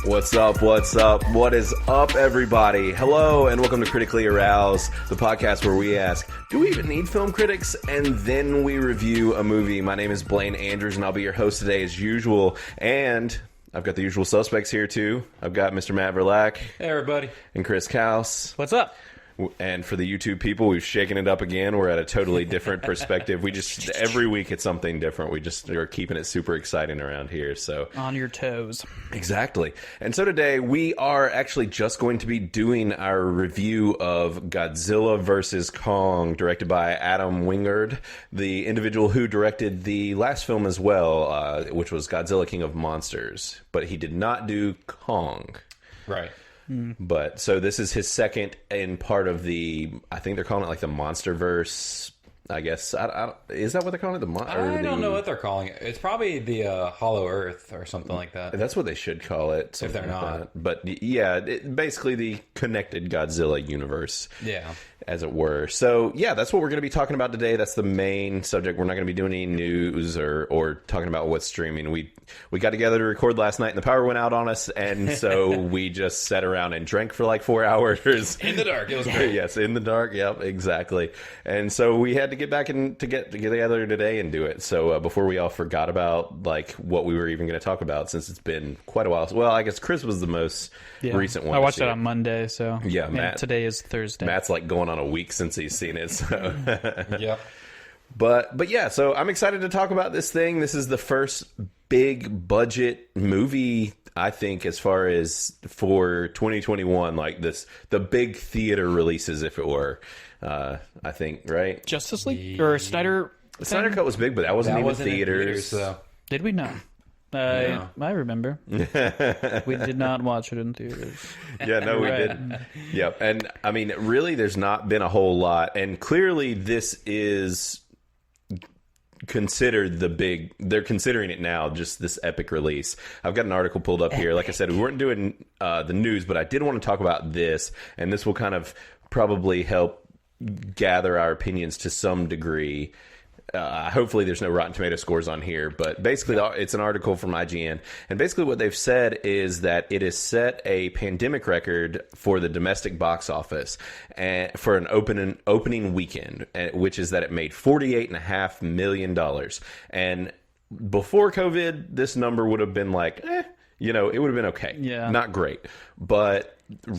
What's up? What's up? What is up, everybody? Hello, and welcome to Critically Aroused, the podcast where we ask, do we even need film critics? And then we review a movie. My name is Blaine Andrews, and I'll be your host today as usual. And I've got the usual suspects here, too. I've got Mr. Matt Verlack. Hey, everybody. And Chris Kaus. What's up? And for the YouTube people, we've shaken it up again. We're at a totally different perspective. We just, every week it's something different. We just are keeping it super exciting around here. So on your toes. Exactly. And so today we are actually just going to be doing our review of Godzilla vs. Kong, directed by Adam Wingard, the individual who directed the last film as well, which was Godzilla King of Monsters. But he did not do Kong. Right. But so this is his second in part of the, I think they're calling it like the MonsterVerse, I guess. Is that what they're calling it? I don't know what they're calling it. It's probably the Hollow Earth or something like that. That's what they should call it. If they're like not. That. But yeah, basically the connected Godzilla universe. Yeah. As it were. So yeah, that's what we're going to be talking about today. That's the main subject. We're not going to be doing any news or talking about what's streaming. We got together to record last night and the power went out on us, and so we just sat around and drank for like 4 hours. In the dark. It was great. Yes, in the dark. Yep, exactly. And so we had to get back and to get together today and do it. So before we all forgot about like what we were even going to talk about, since it's been quite a while. Well, I guess Chris was the most recent one. I watched it on Monday, so yeah, Matt, today is Thursday. Matt's like going on a week since he's seen it. So Yep. But yeah, so I'm excited to talk about this thing. This is the first big budget movie, I think, as far as for 2021, like the big theater releases, if it were. I think, right? Justice League or Snyder. The Snyder Cut was big, but that wasn't even theaters. So. Did we not? No. I remember. We did not watch it in theaters. Yeah, no, we didn't. Yep. And I mean, really, there's not been a whole lot. And clearly, this is considered they're considering it now, just this epic release. I've got an article pulled up here. Like I said, we weren't doing the news, but I did want to talk about this. And this will kind of probably help gather our opinions to some degree. Hopefully there's no Rotten Tomato scores on here, but basically it's an article from IGN, and basically what they've said is that it has set a pandemic record for the domestic box office for an opening weekend, which is that it made $48.5 million. And before COVID, this number would have been like, it would have been okay. Yeah. Not great. But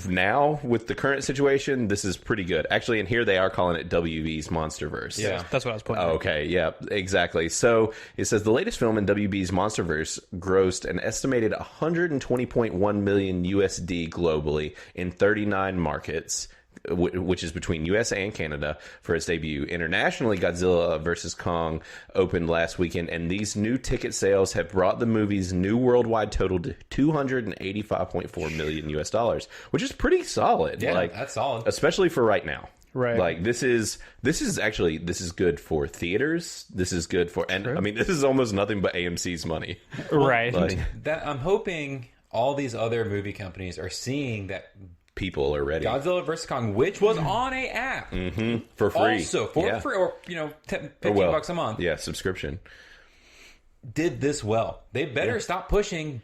now, with the current situation, this is pretty good. Actually, in here, they are calling it WB's MonsterVerse. Yeah, that's what I was pointing out. Okay, yeah, exactly. So, it says the latest film in WB's MonsterVerse grossed an estimated 120.1 million USD globally in 39 markets, which is between US and Canada, for its debut. Internationally, Godzilla vs. Kong opened last weekend, and these new ticket sales have brought the movie's new worldwide total to $285.4 million US dollars, which is pretty solid. Yeah, that's solid, especially for right now. Right. Like this is good for theaters. This is good for, and I mean, this is almost nothing but AMC's money. Right. Like, I'm hoping all these other movie companies are seeing that people are ready. Godzilla vs. Kong, which was on a app. For free. Also, for free, or, $15 a month. Yeah, subscription. Did this well. They better stop pushing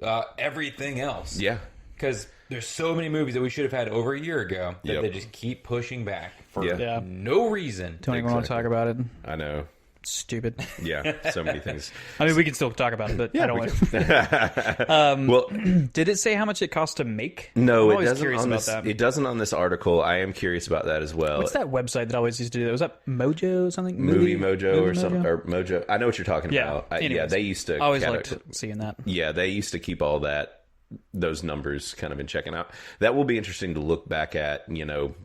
everything else. Yeah. Because there's so many movies that we should have had over a year ago that they just keep pushing back for no reason. Don't even want to talk about it. I know. Stupid. Yeah, so many things. I mean, we can still talk about it, but I don't want to. Well, did it say how much it cost to make? No, I'm it doesn't. curious about that. It doesn't on this article. I am curious about that as well. What's that website that always used to do that? Was that Mojo or something? Movie Mojo or something, or Mojo. I know what you're talking about. Yeah, they used to. I always liked seeing that. Yeah, they used to keep all those numbers kind of in checking out. That will be interesting to look back at,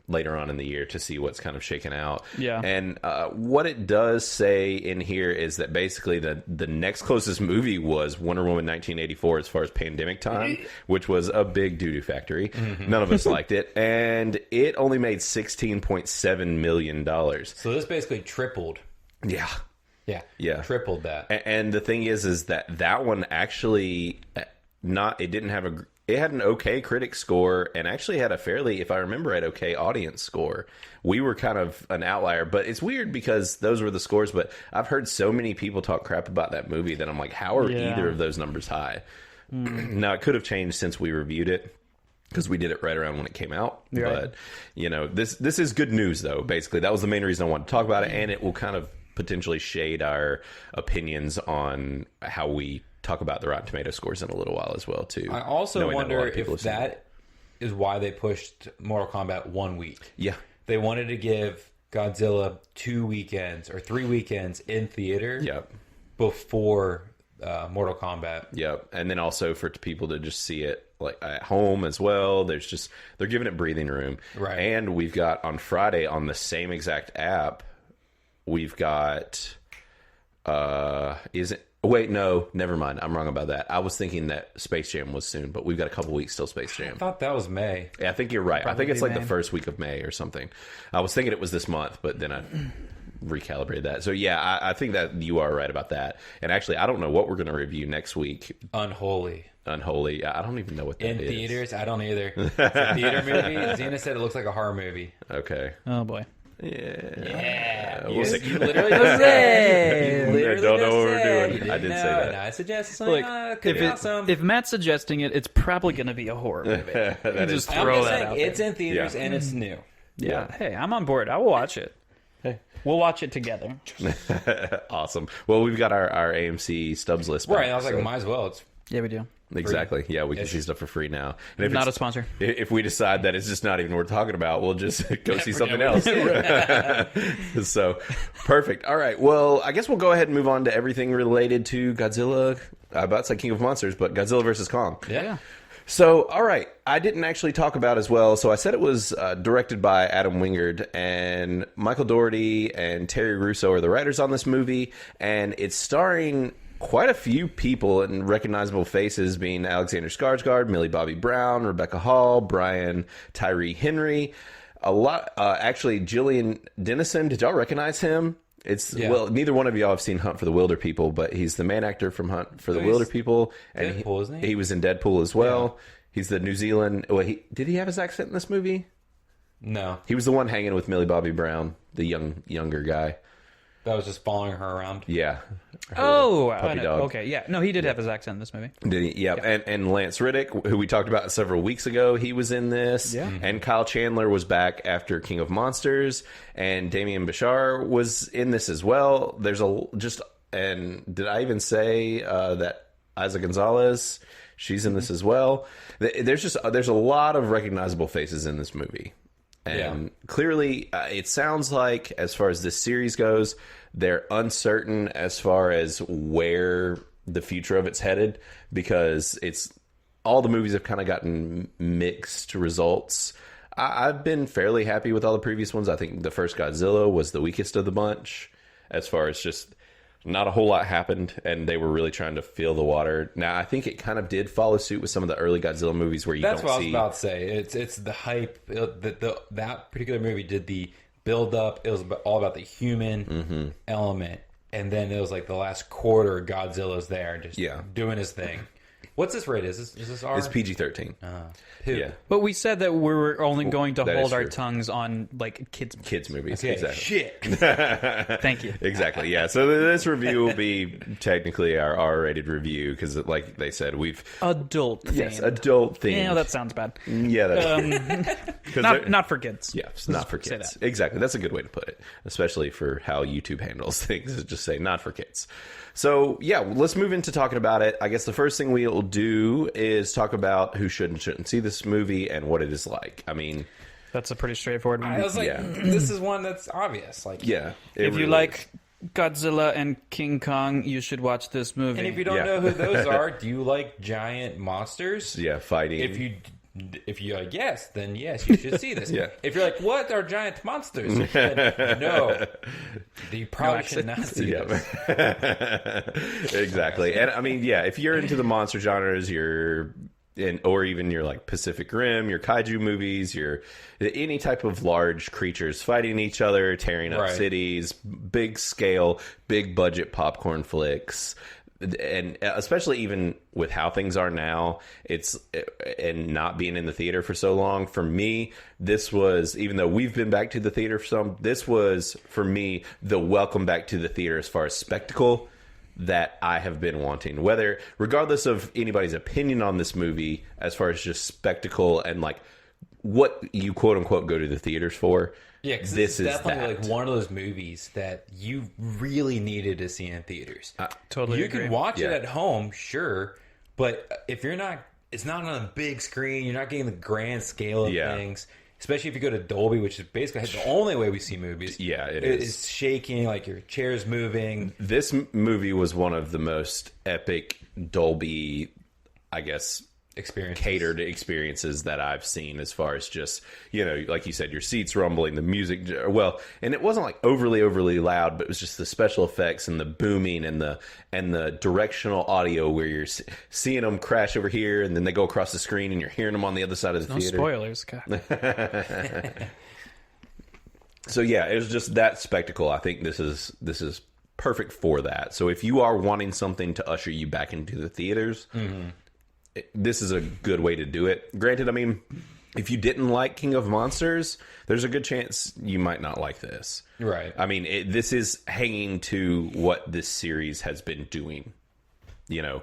later on in the year to see what's kind of shaken out. Yeah. And what it does say in here is that basically the next closest movie was Wonder Woman 1984 as far as pandemic time, which was a big doo-doo factory. None of us liked it. And it only made $16.7 million. So this basically tripled. Yeah. Yeah. Tripled that. And the thing is that one actually... it had an okay critic score and actually had a fairly, if I remember right, okay audience score. We were kind of an outlier, but it's weird because those were the scores, but I've heard so many people talk crap about that movie that I'm like, how are either of those numbers high? Now, it could have changed since we reviewed it, because we did it right around when it came out. Right. But, this is good news, though, basically. That was the main reason I wanted to talk about it, and it will kind of potentially shade our opinions on how we talk about the Rotten Tomato scores in a little while as well, too. I also wonder if that is why they pushed Mortal Kombat 1 week. Yeah. They wanted to give Godzilla 2 weekends or 3 weekends in theater before Mortal Kombat. Yep. And then also for people to just see it like at home as well. They're giving it breathing room. Right. And we've got on Friday on the same exact app, we've got wait, no, never mind. I'm wrong about that. I was thinking that Space Jam was soon, but we've got a couple weeks till Space Jam. I thought that was May. Yeah, I think you're right. Probably I think it's like May. the first week of May or something. I was thinking it was this month, but then I recalibrated that. So yeah, I think that you are right about that. And actually, I don't know what we're going to review next week. Unholy. I don't even know what that is. In theaters? I don't either. It's a theater movie. Xena said it looks like a horror movie. Okay. Oh boy. Yeah. We'll see. You literally just said. You literally don't know just what we're said. doing. You didn't I did say know, that. and I suggested something. Look, Could be awesome. if Matt's suggesting it, it's probably going to be a horror movie. That is Just I'm throw just that saying, out it's in theaters Yeah. and it's new. Yeah. Hey, I'm on board. I will watch it. Hey. We'll watch it together. Awesome. Well, we've got our AMC stubs list back, Right. I was like, so- might as well. It's Yeah, we do. Exactly. Yeah, we can see stuff for free now. And if Not a it's- sponsor. If we decide that it's just not even worth talking about, we'll just go see something forget else. So, perfect. All right. Well, I guess we'll go ahead and move on to everything related to Godzilla. I'm about to say King of Monsters, but Godzilla versus Kong. yeah. So, all right. I didn't actually talk about as well. So I said it was directed by Adam Wingard, and Michael Dougherty and Terry Russo are the writers on this movie, and it's starring quite a few people and recognizable faces, being Alexander Skarsgård, Millie Bobby Brown, Rebecca Hall, Brian Tyree Henry. A lot, actually, Gillian Dennison. Did y'all recognize him? Well, neither one of y'all have seen Hunt for the Wilder People, but he's the main actor from Hunt for the Wilder People, and Deadpool, isn't he? He was in Deadpool as well. Yeah. He's the New Zealand. Well, did he have his accent in this movie? No. He was the one hanging with Millie Bobby Brown, the younger guy. That was just following her around. Yeah. Oh, puppy dog. okay. Yeah. No, he did have his accent in this movie. Did he? Yeah. And Lance Riddick, who we talked about several weeks ago, he was in this. Yeah. And Kyle Chandler was back after King of Monsters. And Damien Bashar was in this as well. And did I even say that Isa Gonzalez, she's in this as well? There's a lot of recognizable faces in this movie. And clearly, it sounds like, as far as this series goes, they're uncertain as far as where the future of it's headed, because all the movies have kind of gotten mixed results. I've been fairly happy with all the previous ones. I think the first Godzilla was the weakest of the bunch, as far as just not a whole lot happened, and they were really trying to feel the water. Now, I think it kind of did follow suit with some of the early Godzilla movies where That's don't what see... I was about to say. It's the hype. That particular movie did the build up. It was all about the human element, and then it was like the last quarter, Godzilla's there, just doing his thing. What's this rated? Is this R? It's PG-13. Yeah. But we said that we were only going to that hold is our true. tongues on like kids movies. Okay, Exactly. shit. Thank you. Exactly. Yeah. So this review will be technically our R-rated review, because, like they said, we've Adult themed. yes, adult themed. Yeah, that sounds bad. Yeah, that's Not for kids. yeah, it's not for say kids. that. Exactly. That's a good way to put it, especially for how YouTube handles things. Is just say not for kids. So yeah, let's move into talking about it. I guess the first thing we'll do is talk about who should and shouldn't see this movie and what it is like. I mean, That's a pretty straightforward one. I was like, Yeah. this is one that's obvious. Like, yeah. If you like Godzilla and King Kong, you should watch this movie. and if you don't know who those are, do you like giant monsters? yeah, fighting. If you're like yes, then yes, you should see this. Yeah. If you're like, what are giant monsters? Then no, you probably should not see this. Exactly. And I mean, yeah, if you're into the monster genres, or even your like Pacific Rim, your kaiju movies, your any type of large creatures fighting each other, tearing up Right. cities, big scale, big budget popcorn flicks. And especially even with how things are now, and not being in the theater for so long, for me, this was, even though we've been back to the theater for some, this was, for me, the welcome back to the theater as far as spectacle. that I have been wanting. Whether, regardless of anybody's opinion on this movie, as far as just spectacle and like what you quote unquote go to the theaters for. Yeah, because this is definitely like one of those movies that you really needed to see in theaters. Totally, you agree. can watch it at home, sure, but if you're not, it's not on a big screen. You're not getting the grand scale of things. Especially if you go to Dolby, which is basically the only way we see movies. Yeah, it is. It's shaking, like your chair's moving. This movie was one of the most epic Dolby, I guess, catered experiences that I've seen, as far as just, you know, like you said, your seats rumbling, the music, well, and it wasn't like overly loud, but it was just the special effects and the booming and the directional audio where you're seeing them crash over here and then they go across the screen and you're hearing them on the other side of the theater. No spoilers, God. So yeah, it was just that spectacle. I think this is perfect for that. So if you are wanting something to usher you back into the theaters, this is a good way to do it. Granted, I mean, if you didn't like King of Monsters, there's a good chance you might not like this. Right. I mean, this is hanging to what this series has been doing. You know,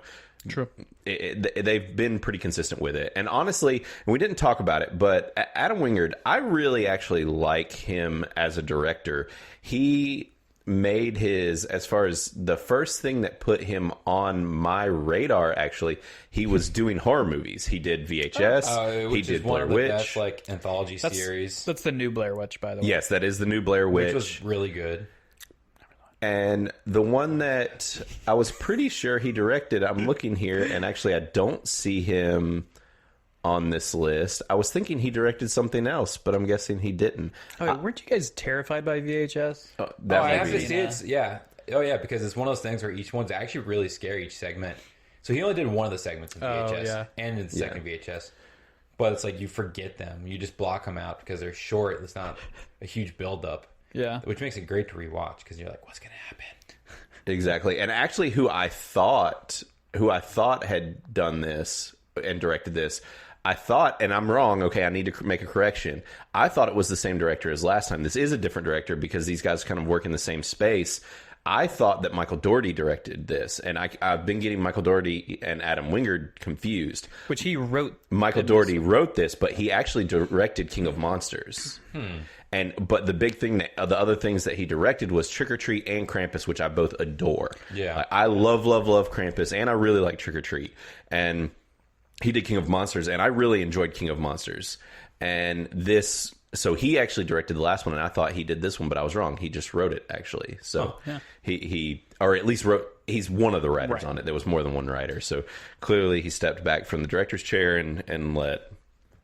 true. They've been pretty consistent with it. And honestly, we didn't talk about it, but Adam Wingard, I really actually like him as a director. He made his, as far as the first thing that put him on my radar, actually, he was doing horror movies. He did VHS. He did Blair Witch. Best, like, anthology series. That's the new Blair Witch, by the way. Yes, that is the new Blair Witch. Which was really good. And the one that I was pretty sure he directed, I'm looking here, and actually I don't see him on this list. I was thinking he directed something else, but I'm guessing he didn't. Oh, wait, weren't you guys terrified by VHS? I have to see it. Yeah. Oh, yeah, because it's one of those things where each one's actually really scary, each segment. So he only did one of the segments in VHS and in the second VHS. But it's like you forget them. You just block them out because they're short. It's not a huge buildup. Yeah. Which makes it great to rewatch because you're like, what's going to happen? Exactly. And actually who I thought had done this and directed this, I thought, and I'm wrong, okay, I need to make a correction. I thought it was the same director as last time. This is a different director because these guys kind of work in the same space. I thought that Michael Dougherty directed this, and I've been getting Michael Dougherty and Adam Wingard confused. Which he wrote. Michael Dougherty wrote this, but he actually directed King of Monsters. But the big thing, the other things that he directed was Trick or Treat and Krampus, which I both adore. Yeah, I love Krampus, and I really like Trick or Treat. And he did King of Monsters, and I really enjoyed King of Monsters. And this, so he actually directed the last one, and I thought he did this one, but I was wrong. He just wrote it, actually. So he or at least wrote, he's one of the writers on it. There was more than one writer. So clearly he stepped back from the director's chair and let...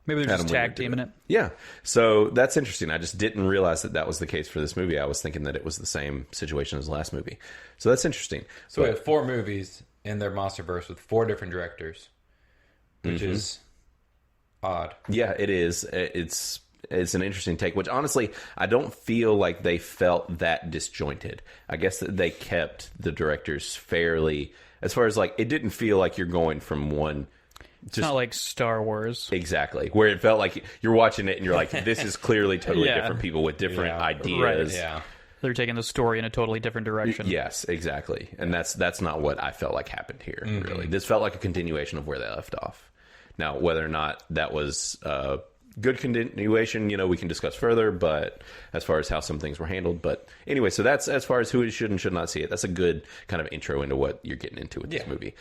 Maybe they're just tag teaming it. Yeah. So that's interesting. I just didn't realize that was the case for this movie. I was thinking that it was the same situation as the last movie. So that's interesting. So we have 4 movies in their MonsterVerse with 4 different directors, which is odd. Yeah, it is. It's an interesting take, which honestly, I don't feel like they felt that disjointed. I guess that they kept the directors fairly, as far as like, it didn't feel like you're going from one... It's not like Star Wars. Exactly. Where it felt like you're watching it and you're like, this is clearly totally different people with different ideas. Right. Yeah. They're taking the story in a totally different direction. Yes, exactly. And that's not what I felt like happened here, really. This felt like a continuation of where they left off. Now, whether or not that was good continuation, we can discuss further, but as far as how some things were handled. But anyway, so that's as far as who should and should not see it. That's a good kind of intro into what you're getting into with this movie.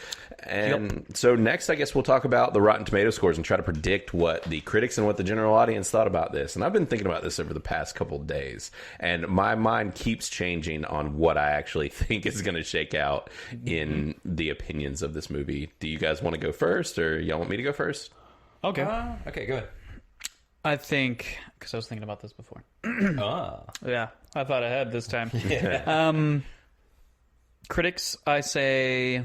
And so next, I guess we'll talk about the Rotten Tomato scores and try to predict what the critics and what the general audience thought about this. And I've been thinking about this over the past couple of days, and my mind keeps changing on what I actually think is going to shake out in the opinions of this movie. Do you guys want to go first, or y'all want me to go first? Okay. Okay, go ahead. I think, because I was thinking about this before. Yeah, I thought ahead this time. Critics, I say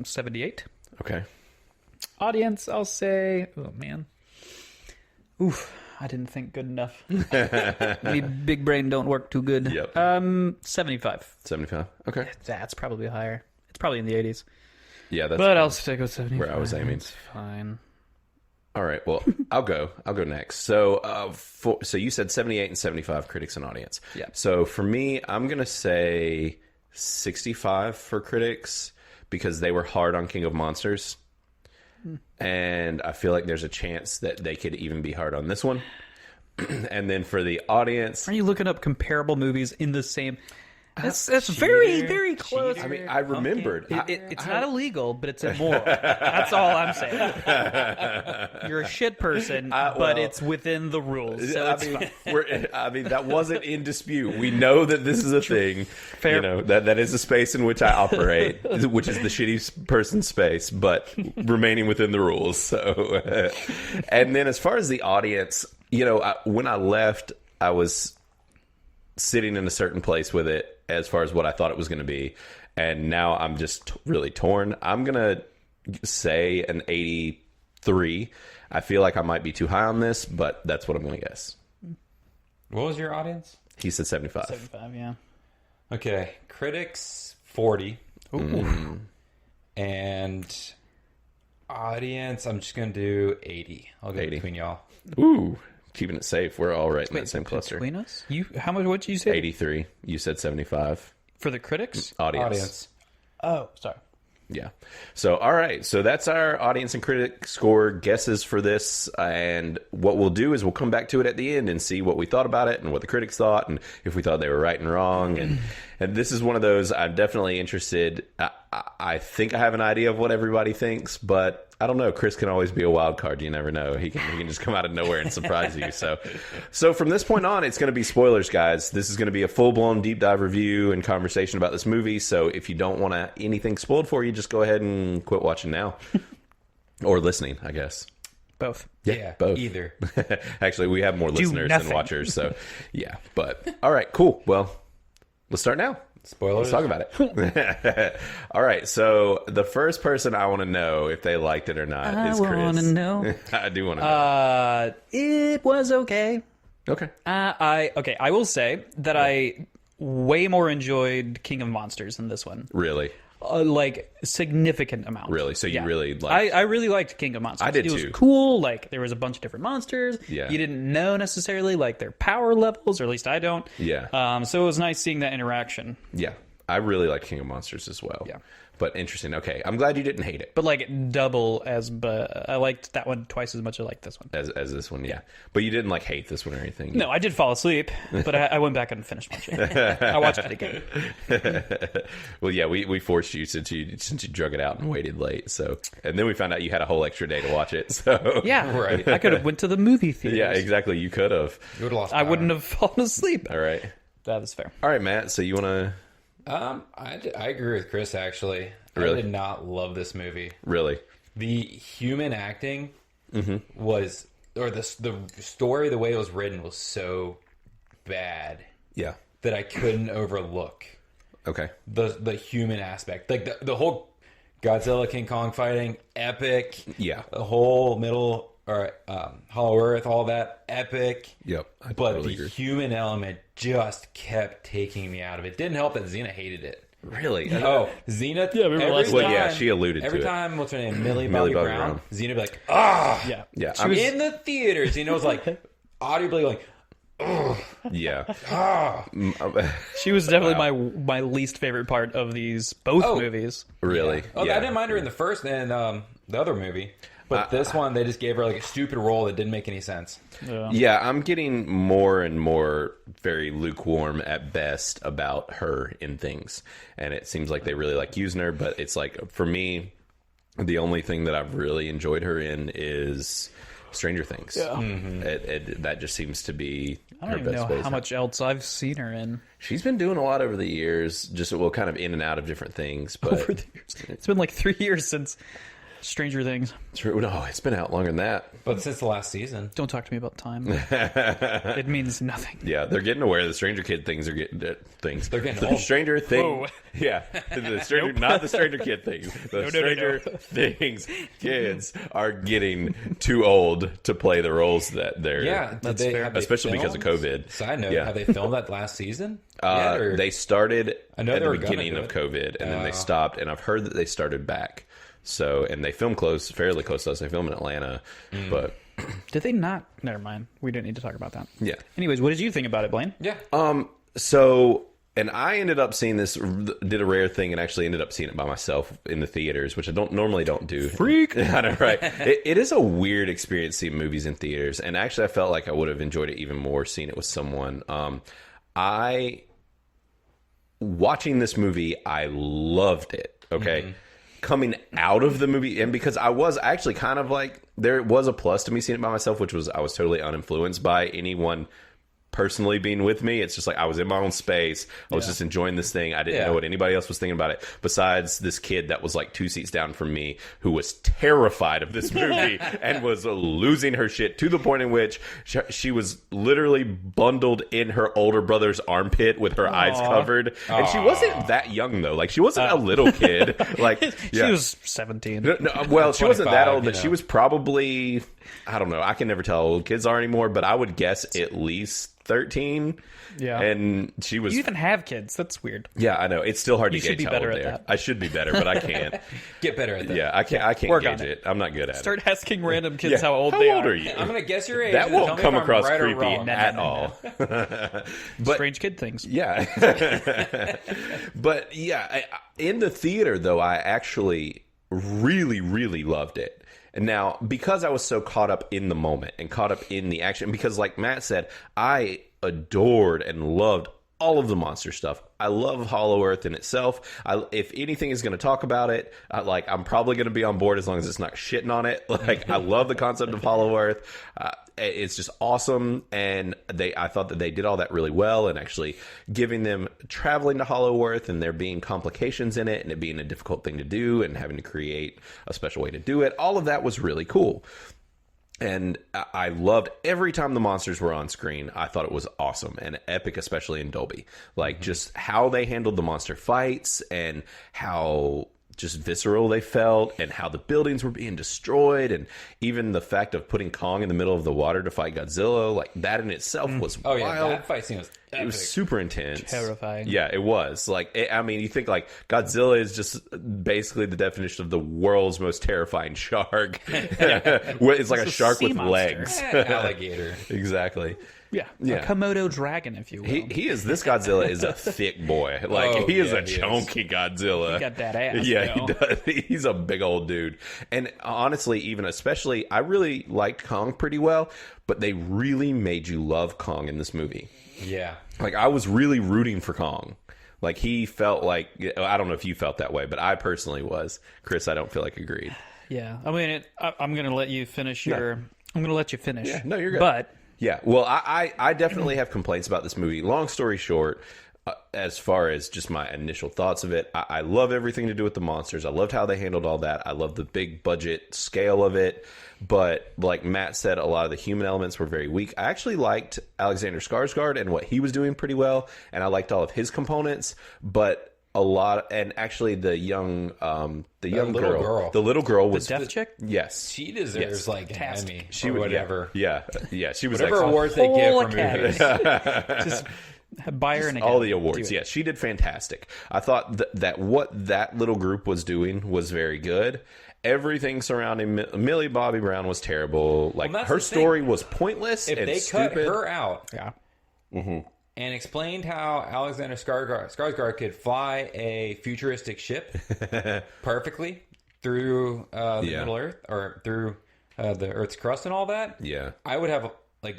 78. Okay. Audience, I'll say, oh man. Oof, I didn't think good enough. Maybe big brain don't work too good. Yep. 75. 75. Okay. That's probably higher. It's probably in the 80s. Yeah, that's but I'll stick with 75. where I was aiming. It's fine. All right. Well, I'll go next. So, so you said 78 and 75 critics and audience. Yeah. So for me, I'm gonna say 65 for critics because they were hard on King of Monsters. And I feel like there's a chance that they could even be hard on this one. And then for the audience... Are you looking up comparable movies in the same... That's very, very close. I mean, I remembered. It's not illegal, but it's immoral. That's all I'm saying. You're a shit person, but it's within the rules. So I mean, that wasn't in dispute. We know that this is a thing. Fair. You know, that is a space in which I operate, which is the shitty person space, but remaining within the rules. So, and then as far as the audience, you know, when I left, I was sitting in a certain place with it as far as what I thought it was going to be, and now I'm just really torn. I'm gonna say an 83. I feel like I might be too high on this, but that's what I'm gonna guess. What was your audience? He said 75. 75, yeah. Okay, critics 40. Ooh. And audience, I'm just gonna do 80. I'll go 80. between y'all. Ooh, keeping it safe. We're all right in that same cluster. Between us? How much? What did you say? 83. You said 75. For the critics? Audience. Oh, sorry. Yeah. So, all right. So that's our audience and critic score guesses for this. And what we'll do is we'll come back to it at the end and see what we thought about it and what the critics thought and if we thought they were right and wrong. And this is one of those I'm definitely interested. I think I have an idea of what everybody thinks, but I don't know. Chris can always be a wild card. You never know. He can just come out of nowhere and surprise you. So from this point on, it's going to be spoilers, guys. This is going to be a full-blown deep dive review and conversation about this movie. So if you don't want anything spoiled for you, just go ahead and quit watching now. Or listening, I guess. Both. Yeah, both. Either. Actually, we have more listeners than watchers. So, yeah. But, all right, cool. Well, let's start now. Spoilers. Let's talk about it. All right. So the first person I want to know if they liked it or not is Chris. I want to know. I do want to know. It was okay. Okay. I will say that I way more enjoyed King of Monsters than this one. Really? Like significant amount. Really? So you really liked? I really liked King of Monsters. I did it was too. Cool. Like there was a bunch of different monsters. Yeah. You didn't know necessarily like their power levels, or at least I don't. Yeah. So it was nice seeing that interaction. Yeah. I really like King of Monsters as well. Yeah. But interesting. Okay. I'm glad you didn't hate it. But like double but I liked that one twice as much as I liked this one. As this one, yeah. But you didn't like hate this one or anything. No, I did fall asleep, but I went back and finished watching it. I watched it again. Well, yeah, we forced you since you drug it out and waited late. So, and then we found out you had a whole extra day to watch it. So yeah, right. I could have went to the movie theater. Yeah, exactly. You could have. You would have lost I power. wouldn't have fallen asleep. All right. That is fair. All right, Matt. So you want to? I agree with Chris, actually. Really? I did not love this movie. Really? The human acting was, or the story, the way it was written was so bad Yeah. that I couldn't overlook Okay. the human aspect. Like the whole Godzilla King Kong fighting, epic. Yeah. The whole middle, or Hollow Earth, all that, epic. Yep. I But totally the agree. human element just kept taking me out of it. Didn't help that Xena hated it. Really? Oh, Xena. Yeah, remember last Well, yeah, she alluded to every it. time, what's her name? Millie Bobby Bobby Brown. Brown. Xena would be like, ah! Yeah. Yeah. She was in the theater. Xena was like, audibly like, Yeah. ah! She was definitely my least favorite part of both movies. Really? Oh, Yeah. I didn't mind her in the first and the other movie. But this one, they just gave her like a stupid role that didn't make any sense. Yeah, I'm getting more and more very lukewarm at best about her in things. And it seems like they really like using her, but it's like, for me, the only thing that I've really enjoyed her in is Stranger Things. Yeah. That just seems to be I her don't even best know ways. how much else I've seen her in She's been doing a lot over the years, just kind of in and out of different things. But over the years. It's been like 3 years since Stranger Things. True. No, it's been out longer than that. But since the last season. Don't talk to me about time. It means nothing. Yeah, they're getting aware the Stranger Kid things are getting things. They're getting the old. Stranger Thing. Whoa. Yeah, the Stranger, not the Stranger Kid things. The Stranger Things kids are getting too old to play the roles that they're. Yeah, That's fair. have they Especially because of filmed? COVID. Side note, Yeah. have they filmed that last season? Yet, or- They started I know at they the were gonna beginning do of it. COVID, and then they stopped. And I've heard that they started back. So, and they film fairly close to us. They film in Atlanta, but Did they not? Never mind. We didn't need to talk about that. yeah. Anyways, what did you think about it, Blaine? Yeah. So And I ended up seeing this, did a rare thing, and actually ended up seeing it by myself in the theaters, which I normally don't do. Freak! I know, right? It is a weird experience seeing movies in theaters, and actually I felt like I would have enjoyed it even more seeing it with someone. Watching this movie, I loved it, okay? Mm-hmm. Coming out of the movie, and because I was actually kind of like, there was a plus to me seeing it by myself, which was I was totally uninfluenced by anyone personally being with me. It's just like I was in my own space. I was just enjoying this thing. I didn't know what anybody else was thinking about it besides this kid that was like 2 seats down from me who was terrified of this movie and was losing her shit to the point in which she was literally bundled in her older brother's armpit with her eyes covered. And she wasn't that young though. Like she wasn't a little kid. Like she was 17. Well, she wasn't that old, but she was probably, I don't know. I can never tell how old kids are anymore, but I would guess at least 13. Yeah. And she was... You even have kids. That's weird. Yeah, I know. It's still hard to gauge how old they are. I should be better, but I can't. Get better at that. Yeah, I can't gauge it. I'm not good at it. Start asking random kids how old they are. How old are you? I'm going to guess your age. That won't come across right creepy at No. all. But, strange kid things. Yeah. But yeah, in the theater, though, I actually really, really loved it. And now, because I was so caught up in the moment and caught up in the action, because like Matt said, I adored and loved all of the monster stuff. I love Hollow Earth in itself. If anything is going to talk about it, I'm probably going to be on board as long as it's not shitting on it. Like, I love the concept of Hollow Earth. It's just awesome, and I thought that they did all that really well, and actually giving them traveling to Hollow Earth and there being complications in it and it being a difficult thing to do and having to create a special way to do it. All of that was really cool. And I loved every time the monsters were on screen. I thought it was awesome and epic, especially in Dolby. Like, just how they handled the monster fights and how just visceral they felt and how the buildings were being destroyed. And even the fact of putting Kong in the middle of the water to fight Godzilla, like, that in itself was wild. Yeah, that fight scene was epic. It was super intense. Terrifying. Yeah, it was. Like, I mean, you think, like, Godzilla is just basically the definition of the world's most terrifying shark. It's like a shark with monster. legs. Alligator. Exactly. Yeah. A Komodo dragon, if you will. This Godzilla is a thick boy. Like, he is a chunky Godzilla. He got that ass. Yeah, he does. He's a big old dude. And honestly, I really liked Kong pretty well, but they really made you love Kong in this movie. Yeah. Like, I was really rooting for Kong. Like, he felt like, I don't know if you felt that way, but I personally was. Chris, I don't feel like agreed. Yeah. I mean, I'm going to let you finish I'm going to let you finish. Yeah, no, you're good. But... Yeah, well, I definitely have complaints about this movie. Long story short, as far as just my initial thoughts of it, I love everything to do with the monsters. I loved how they handled all that. I love the big budget scale of it. But like Matt said, a lot of the human elements were very weak. I actually liked Alexander Skarsgård and what he was doing pretty well, and I liked all of his components. But a lot, and actually the young girl, the little girl was the deaf chick. Yes, she deserves like an Emmy or whatever. Yeah, she was whatever awards they give for movies. Just buy her an all the awards. Yeah, she did fantastic. I thought that what that little group was doing was very good. Everything surrounding Millie Bobby Brown was terrible. Like, her story was pointless and stupid. If they cut her out, and explained how Alexander Skarsgård could fly a futuristic ship perfectly through the Middle Earth or through the Earth's crust and all that. Yeah, I would have a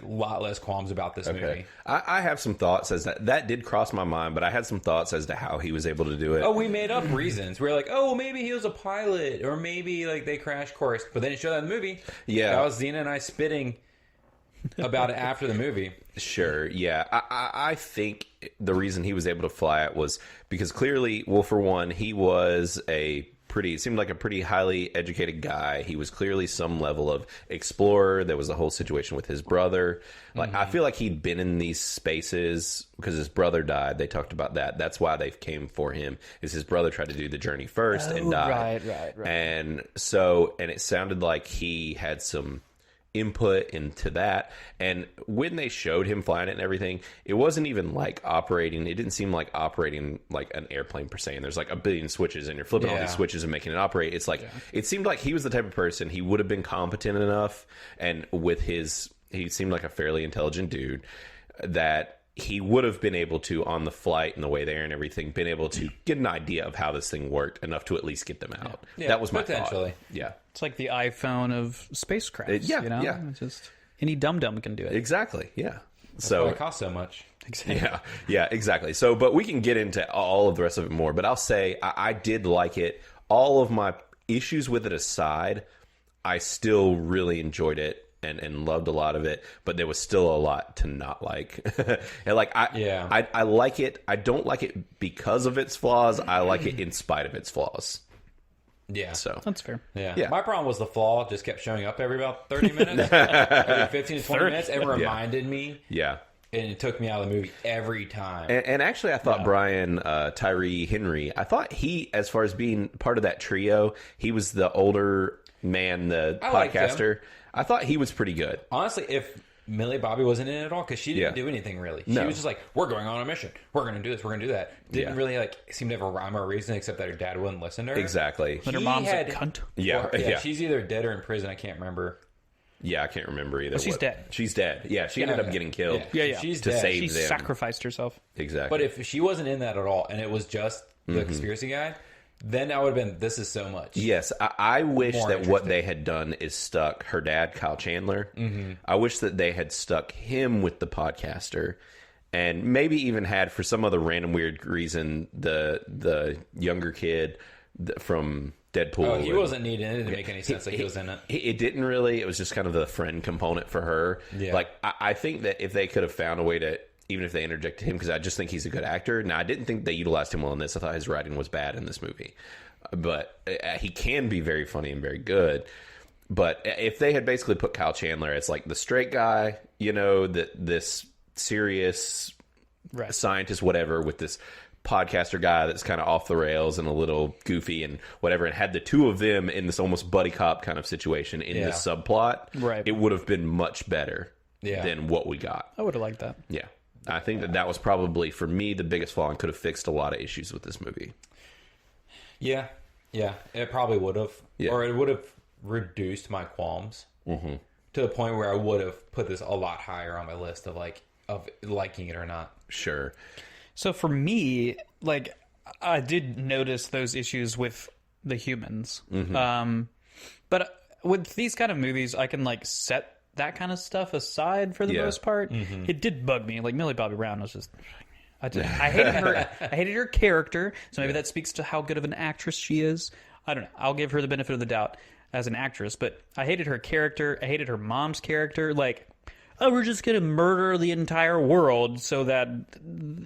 lot less qualms about this movie. I have some thoughts as that did cross my mind, but I had some thoughts as to how he was able to do it. Oh, we made up reasons. We were like, oh, maybe he was a pilot, or maybe like they crash coursed, but they didn't show that in the movie. Yeah, that was Xena and I spitting about it after the movie. Sure, yeah. I think the reason he was able to fly it was because clearly, well, for one, he was seemed like a pretty highly educated guy. He was clearly some level of explorer. There was a whole situation with his brother. Like, I feel like he'd been in these spaces because his brother died. They talked about that. That's why they came for him, is his brother tried to do the journey first and died. Right. And it sounded like he had some input into that, and when they showed him flying it and everything, it wasn't even like operating. It didn't seem like operating like an airplane per se, and there's like a billion switches and you're flipping all these switches and making it operate. It's like it seemed like he was the type of person, he would have been competent enough, and he seemed like a fairly intelligent dude, that he would have been able to, on the flight and the way there and everything, been able to get an idea of how this thing worked enough to at least get them out. Yeah, that was my potentially. thought. Yeah. It's like the iPhone of spacecraft. Yeah, you know? yeah. It's just any dum-dum can do it. Exactly. Yeah. That's So why it costs so much. yeah, exactly. So, but we can get into all of the rest of it more. But I'll say I did like it. All of my issues with it aside, I still really enjoyed it and loved a lot of it. But there was still a lot to not like. And like I like it. I don't like it because of its flaws. I like it in spite of its flaws. Yeah. So That's fair. Yeah. My problem was the flaw just kept showing up every about 30 minutes. Every 15 to 20 minutes. It reminded me. Yeah. And it took me out of the movie every time. And actually, I thought Brian Tyree Henry, I thought he, as far as being part of that trio, he was the older man, the podcaster. I thought he was pretty good. Honestly, if Millie Bobby wasn't in it at all, because she didn't do anything really. She was just like, we're going on a mission. We're going to do this. We're going to do that. Didn't really like seem to have a rhyme or reason except that her dad wouldn't listen to her. Exactly. But her mom's a cunt. Yeah. She's either dead or in prison. I can't remember. Yeah, I can't remember either. She's dead. She's dead. Yeah, she ended up getting killed. Yeah. She's to dead. save She them. sacrificed herself. Exactly. But if she wasn't in that at all, and it was just the conspiracy guy, then I would have been, this is so much. Yes, I wish More that what they had done is stuck her dad, Kyle Chandler. I wish that they had stuck him with the podcaster, and maybe even had, for some other random weird reason, the younger kid from Deadpool. Oh, he wasn't needed. It didn't make any sense that he was in it. It didn't really. It was just kind of the friend component for her. Yeah. Like, I think that if they could have found a way to, even if they interjected him, because I just think he's a good actor. Now, I didn't think they utilized him well in this. I thought his writing was bad in this movie. But he can be very funny and very good. But if they had basically put Kyle Chandler as like the straight guy, you know, this serious scientist, whatever, with this podcaster guy that's kind of off the rails and a little goofy and whatever, and had the two of them in this almost buddy cop kind of situation in this subplot, it would have been much better than what we got. I would have liked that. Yeah. I think that was probably, for me, the biggest flaw and could have fixed a lot of issues with this movie. Yeah. It probably would have. Yeah. Or it would have reduced my qualms to the point where I would have put this a lot higher on my list of liking it or not. Sure. So for me, like, I did notice those issues with the humans. But with these kind of movies, I can, like, set that kind of stuff aside for the most part. It did bug me. Like, Millie Bobby Brown was just... I hated her. I hated her character. So maybe that speaks to how good of an actress she is. I don't know. I'll give her the benefit of the doubt as an actress. But I hated her character. I hated her mom's character. Like... oh, we're just going to murder the entire world so that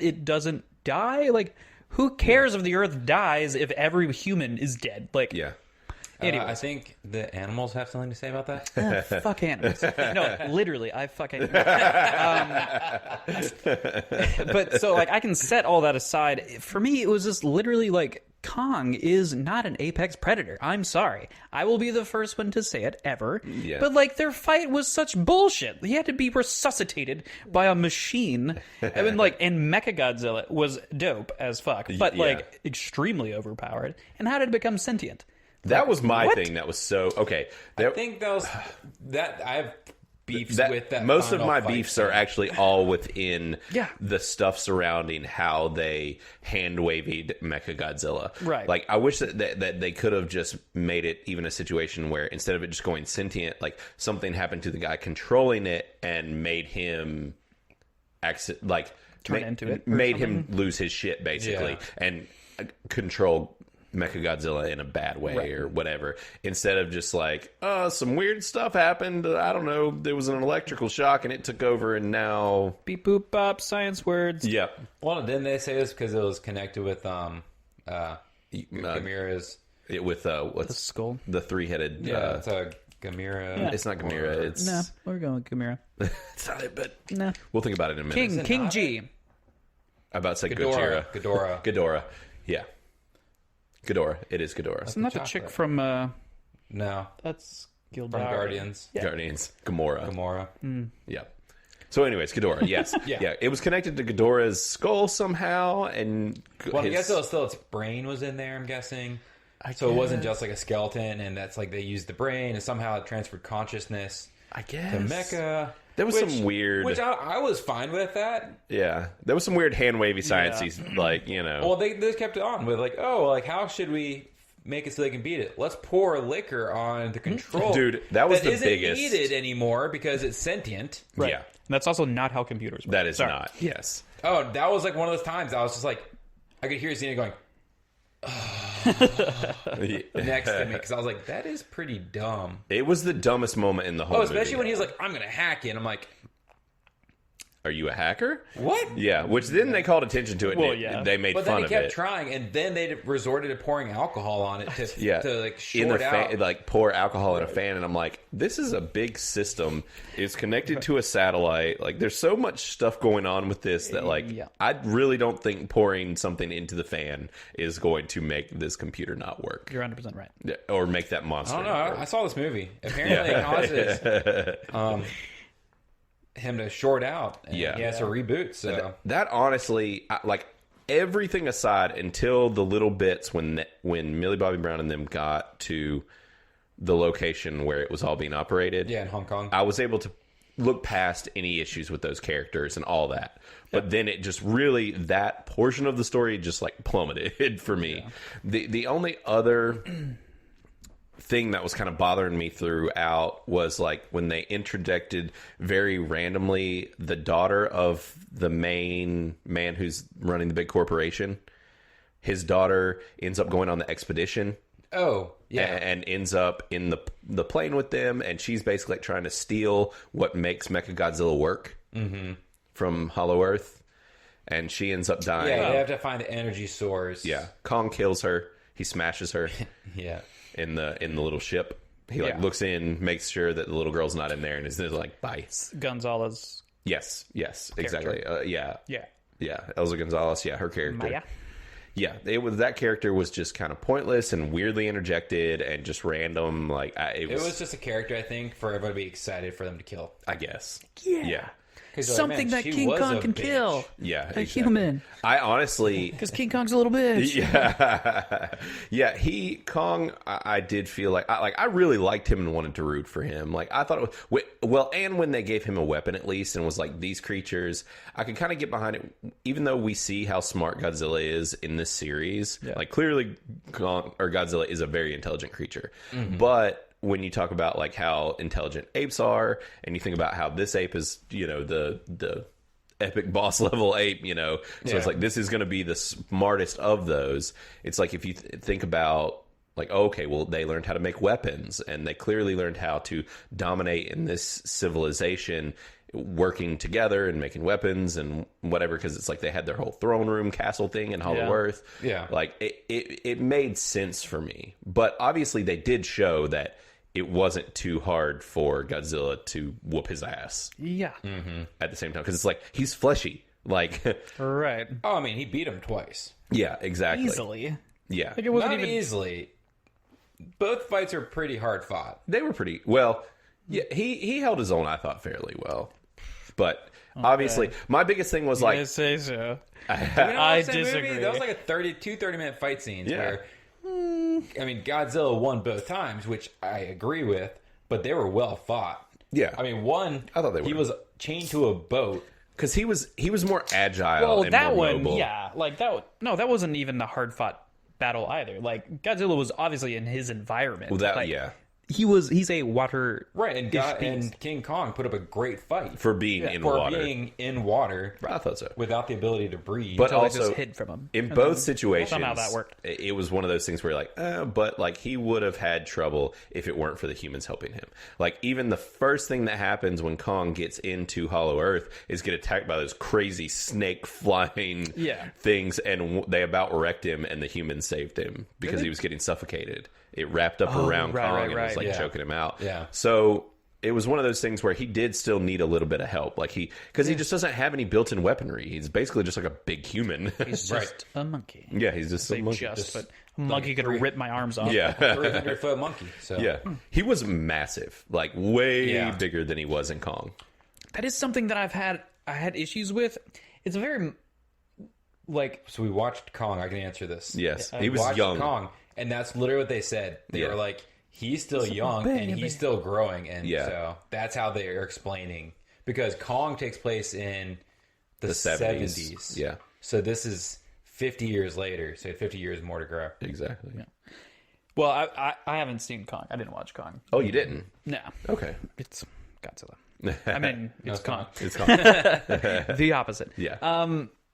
it doesn't die? Like, who cares if the Earth dies if every human is dead? Like, I think the animals have something to say about that. Fuck animals. No, literally, I fuck animals. But so, like, I can set all that aside. For me, it was just literally like, Kong is not an apex predator. I'm sorry. I will be the first one to say it ever. Yeah. But like their fight was such bullshit. He had to be resuscitated by a machine. I mean, like, and Mechagodzilla was dope as fuck, but like extremely overpowered. And how did it become sentient? That was my thing. That was so okay. I think that was that I have beefs with that. Most of my beefs are actually all within Yeah. the stuff surrounding how they hand waved Mechagodzilla. Right. Like, I wish that they could have just made it even a situation where instead of it just going sentient, like something happened to the guy controlling it and made him Turn into it or made something. him lose his shit basically and control Mechagodzilla in a bad way or whatever, instead of just like, some weird stuff happened, I don't know, there was an electrical shock and it took over and now Beep boop bop, science words. Well, didn't they say this because it was connected with Gamera's with what's The skull. the three-headed it's a Gamera. it's not Gamera, it's No, we're going with Gamera. it's not it, but No. we'll think about it in a minute. King G. I'm about to say Ghidorah. Ghidorah. Yeah, Ghidorah. It is Ghidorah. Isn't that the chick from No, that's from Gildara. Guardians. Guardians. Gamora. Gamora. Yeah. So, anyways, Ghidorah. Yes. Yeah. It was connected to Ghidorah's skull somehow, and Well, I guess it was still its brain was in there. I'm guessing. So it wasn't just like a skeleton, and that's like they used the brain, and somehow it transferred consciousness I guess to Mecha. There was some weird... Which I was fine with that. Yeah. There was some weird hand-wavy sciencey, like, you know... Well, they kept it on with, like, oh, like, how should we make it so they can beat it? Let's pour liquor on the control. Dude, that was the isn't biggest... needed anymore because it's sentient. Right. Yeah. And that's also not how computers work. That is not. Yes. Oh, that was, like, one of those times I was just like... I could hear Xena going... next to me, because I was like, that is pretty dumb. It was the dumbest moment in the whole especially movie. when he's like, I'm gonna hack it. I'm like, Are you a hacker? what? Yeah, which then they called attention to it. Well, and yeah. They made But fun then he of kept it. trying, and then they resorted to pouring alcohol on it to like in short the out. fan, like pour alcohol in a fan, and I'm like, this is a big system. It's connected to a satellite. Like, there's so much stuff going on with this that, like, Yeah. I really don't think pouring something into the fan is going to make this computer not work. You're 100% right. Or make that monster. I don't know. not work. I saw this movie. Apparently, it causes him to short out. And Yeah. he has to reboot. So That honestly, like, everything aside, until the little bits when Millie Bobby Brown and them got to the location where it was all being operated, yeah, in Hong Kong. I was able to look past any issues with those characters and all that. But then it just really, that portion of the story just like plummeted for me. Yeah. The only other thing that was kind of bothering me throughout was like when they interjected very randomly the daughter of the main man who's running the big corporation. His daughter ends up going on the expedition. Oh, yeah. And ends up in the plane with them, and she's basically like trying to steal what makes Mechagodzilla work from Hollow Earth, and she ends up dying. Yeah, they have to find the energy source. Yeah, Kong kills her. He smashes her. Yeah. In the little ship. He like looks in, makes sure that the little girl's not in there, and is like, bye. Gonzalez. Yes, exactly. Yeah. Elsa Gonzalez. Yeah, her character. Maya. Yeah, that character was just kind of pointless and weirdly interjected and just random. Like it was just a character, I think, for everybody to be excited for them to kill. I guess. Yeah. 'Cause you're Something like, that man, she King was Kong a can bitch. kill. Yeah, A exactly. human. I honestly, Because King Kong's a little bitch. yeah, Kong. I did feel like I really liked him and wanted to root for him. Like I thought it was well, and when they gave him a weapon at least, and was like these creatures, I could kind of get behind it. Even though we see how smart Godzilla is in this series, like clearly Godzilla is a very intelligent creature, but when you talk about like how intelligent apes are, and you think about how this ape is, the epic boss level ape, so it's like this is going to be the smartest of those. It's like if you think about like, okay, well, they learned how to make weapons, and they clearly learned how to dominate in this civilization, working together and making weapons and whatever, because it's like they had their whole throne room castle thing in Hollow Earth. Yeah, like it made sense for me, but obviously they did show that it wasn't too hard for Godzilla to whoop his ass. Yeah. At the same time, because it's like he's fleshy, like right. Oh, I mean, he beat him twice. Yeah, exactly. Easily. Yeah, Like it wasn't Not even easily. Both fights are pretty hard fought. they were pretty well. Yeah, he held his own, I thought, fairly well, but obviously my biggest thing was like, I say so. I disagree. Movie? That was like a 30-minute fight scenes Yeah. where, I mean, Godzilla won both times, which I agree with, but they were well fought. Yeah. I mean, one, I thought they he were. was chained to a boat. because he was more agile. Well, and that more one, mobile. yeah. Like that. No, that wasn't even the hard fought battle either. Like Godzilla was obviously in his environment. Well, that like, yeah. He's a water Right, and King Kong put up a great fight. For being in for water. being in water I thought so. without the ability to breathe. But until they also, just hid from him. in both situations, somehow that worked. It was one of those things where you're like, but like he would have had trouble if it weren't for the humans helping him. Like even the first thing that happens when Kong gets into Hollow Earth is get attacked by those crazy snake flying things, and they about wrecked him, and the humans saved him because he was getting suffocated. It wrapped up around Kong and was like choking him out. Yeah. So it was one of those things where he did still need a little bit of help. Like because he just doesn't have any built-in weaponry. He's basically just like a big human. He's just a monkey. Yeah, he's just a monkey. But a monkey could rip my arms off. Yeah. 300-foot monkey. So. Yeah. He was massive. Like way bigger than he was in Kong. That is something that I had issues with. It's a very like So we watched Kong. I can answer this. Yes. We He was watched young. Kong, and that's literally what they said. They were like, he's still young and he's still growing, and so that's how they are explaining. because Kong takes place in the 70s. Yeah, So this is 50 years later. So 50 years more to grow. exactly. Yeah. Well, I haven't seen Kong. I didn't watch Kong. Oh, you didn't? No. Okay. It's Godzilla. I mean, it's Kong. It's Kong. The opposite. Yeah.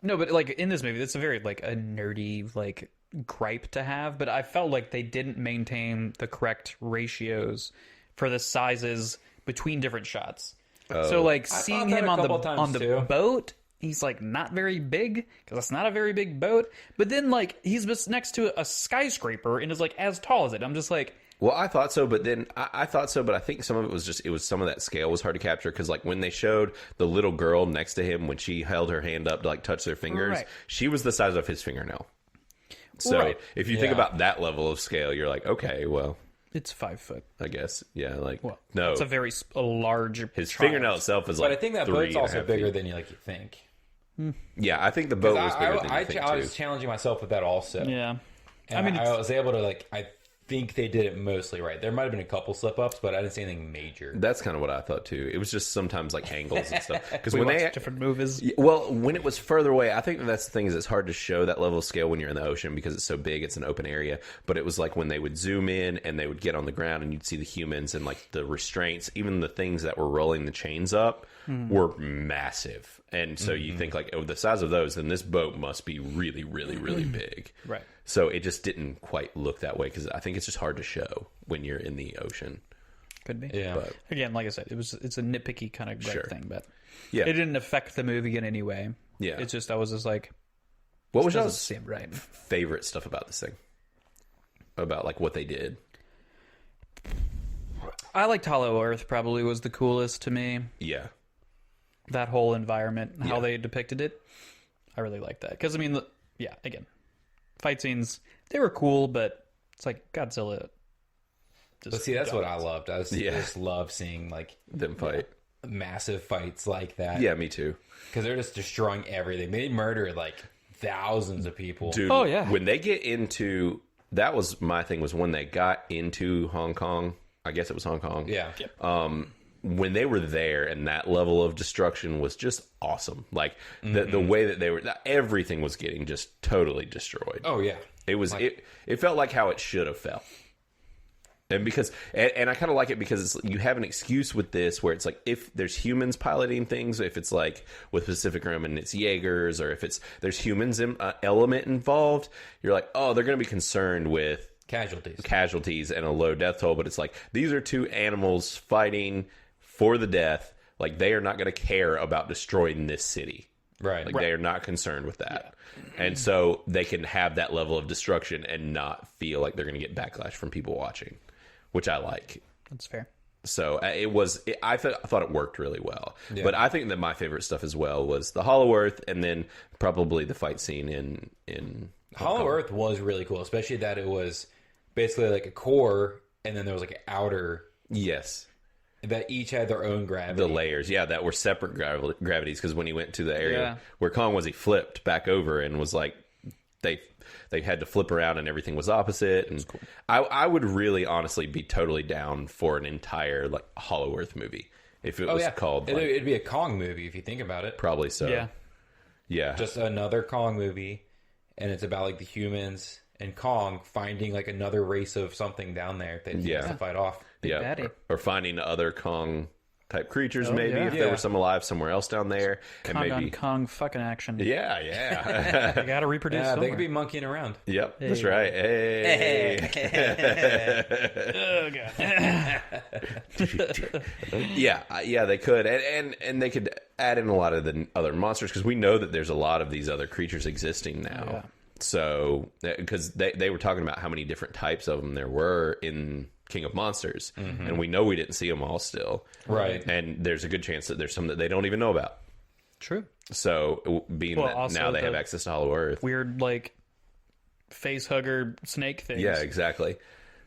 No, but like in this movie, that's a very like a nerdy like gripe to have. But I felt like they didn't maintain the correct ratios for the sizes between different shots. So like seeing him on the boat, he's like not very big because it's not a very big boat. But then like he's just next to a skyscraper and is like as tall as it. I'm just like. Well, I thought so, but then I thought so, but I think some of it was some of that scale was hard to capture because, like, when they showed the little girl next to him when she held her hand up to like touch their fingers, Right. she was the size of his fingernail. So Right. if you think about that level of scale, you're like, okay, well, It's 5 foot. I guess, yeah, like Well, no, it's a large. his child. fingernail itself is like. But I think that 3.5 boat's also bigger feet. than you think. Yeah, I think the boat was bigger than you think I too. was challenging myself with that also. Yeah, And I mean, I was able to like. I think they did it mostly right. There might have been a couple slip ups, but I didn't see anything major. That's kind of what I thought too. It was just sometimes like angles and stuff. Because we when watched they different movies. well, when it was further away, I think that's the thing is it's hard to show that level of scale when you're in the ocean because it's so big, it's an open area. But it was like when they would zoom in and they would get on the ground and you'd see the humans and like the restraints, even the things that were rolling the chains up were massive. And so you think like, oh, the size of those, then this boat must be really, really, really big. Right. So it just didn't quite look that way because I think it's just hard to show when you're in the ocean. Could be. Yeah. But Again, like I said, it's a nitpicky kind of gripe Sure. thing, but yeah, it didn't affect the movie in any way. Yeah. It's just I was just like, what was doesn't y'all's seem right. favorite stuff about this thing? About like what they did? I liked Hollow Earth. Probably was the coolest to me. Yeah. That whole environment, how Yeah. they depicted it, I really liked that. Because I mean, yeah, again, fight scenes they were cool, but it's like Godzilla. But see, that's what I loved. I just love seeing like Them fight. massive fights like that. Yeah, me too. Because they're just destroying everything. They murder like thousands of people. Dude, Oh, yeah. when they get into that was my thing was when they got into Hong Kong. I guess it was Hong Kong. Yeah. When they were there and that level of destruction was just awesome. Like the way that they were, everything was getting just totally destroyed. Oh yeah. It was it felt like how it should have felt. And because and I kind of like it because you have an excuse with this where it's like if there's humans piloting things, if it's like with Pacific Rim and it's Jaegers, or if it's there's humans element involved, you're like, oh, they're going to be concerned with casualties and a low death toll. But it's like these are two animals fighting for the death. Like they are not going to care about destroying this city. Right. Like they are not concerned with that. Yeah. And so they can have that level of destruction and not feel like they're going to get backlash from people watching, which I like. That's fair. So I thought it worked really well. Yeah. But I think that my favorite stuff as well was the Hollow Earth and then probably the fight scene in Hollow Earth was really cool, especially that it was basically like a core and then there was like an outer. Yes. That each had their own gravity. The layers, yeah, that were separate gravities. Because when he went to the area where Kong was, he flipped back over and was like, they had to flip around and everything was opposite. And cool. I would really honestly be totally down for an entire like Hollow Earth movie if it was called. Like, it'd be a Kong movie if you think about it. Probably so. Yeah. Just another Kong movie, and it's about like the humans and Kong finding like another race of something down there that he has to fight off. Or finding other Kong type creatures, maybe if there were some alive somewhere else down there, and Kong maybe on Kong fucking action. Yeah. They gotta reproduce. Yeah, they could be monkeying around. Yep, that's right. Hey. Oh god. yeah, they could, and they could add in a lot of the other monsters because we know that there's a lot of these other creatures existing now. Yeah. So, because they were talking about how many different types of them there were in King of Monsters, and we know we didn't see them all still. Right. And there's a good chance that there's some that they don't even know about. True. So, being that now they have access to Hollow Earth. Weird, like, face hugger snake things. Yeah, exactly.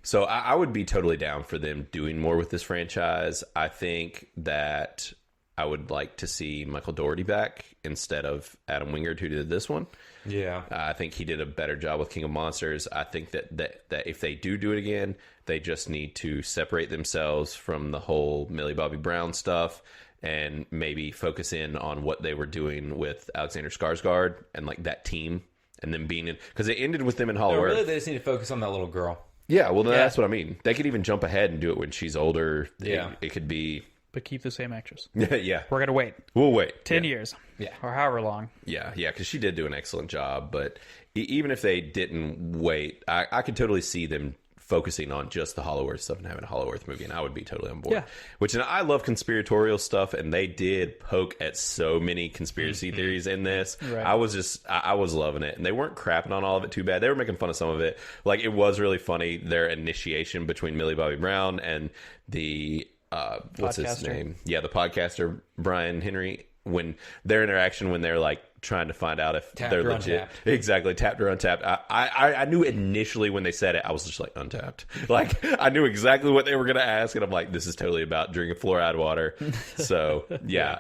So, I would be totally down for them doing more with this franchise. I think that I would like to see Michael Dougherty back instead of Adam Wingard, who did this one. Yeah. I think he did a better job with King of Monsters. I think that if they do it again, they just need to separate themselves from the whole Millie Bobby Brown stuff and maybe focus in on what they were doing with Alexander Skarsgård and like that team, and then being in, because it ended with them in Hollow Earth. Really, they just need to focus on that little girl. Yeah, well, that's what I mean. They could even jump ahead and do it when she's older. Yeah, it could be. But keep the same actress. Yeah, We're gonna wait. we'll wait 10 years. Yeah. Or however long. Yeah, because she did do an excellent job. But even if they didn't wait, I could totally see them focusing on just the Hollow Earth stuff and having a Hollow Earth movie, and I would be totally on board. Yeah. Which, and I love conspiratorial stuff, and they did poke at so many conspiracy theories in this. Right. I was loving it, and they weren't crapping on all of it too bad. They were making fun of some of it. Like, it was really funny, their initiation between Millie Bobby Brown and the what's his Podcaster. name? Yeah, the podcaster Brian Henry. When their interaction, when they're like trying to find out if Tapped they're or legit, untapped. exactly, tapped or untapped. I knew initially when they said it, I was just like, untapped. Like, I knew exactly what they were going to ask, and I'm like, this is totally about drinking fluoride water. So yeah,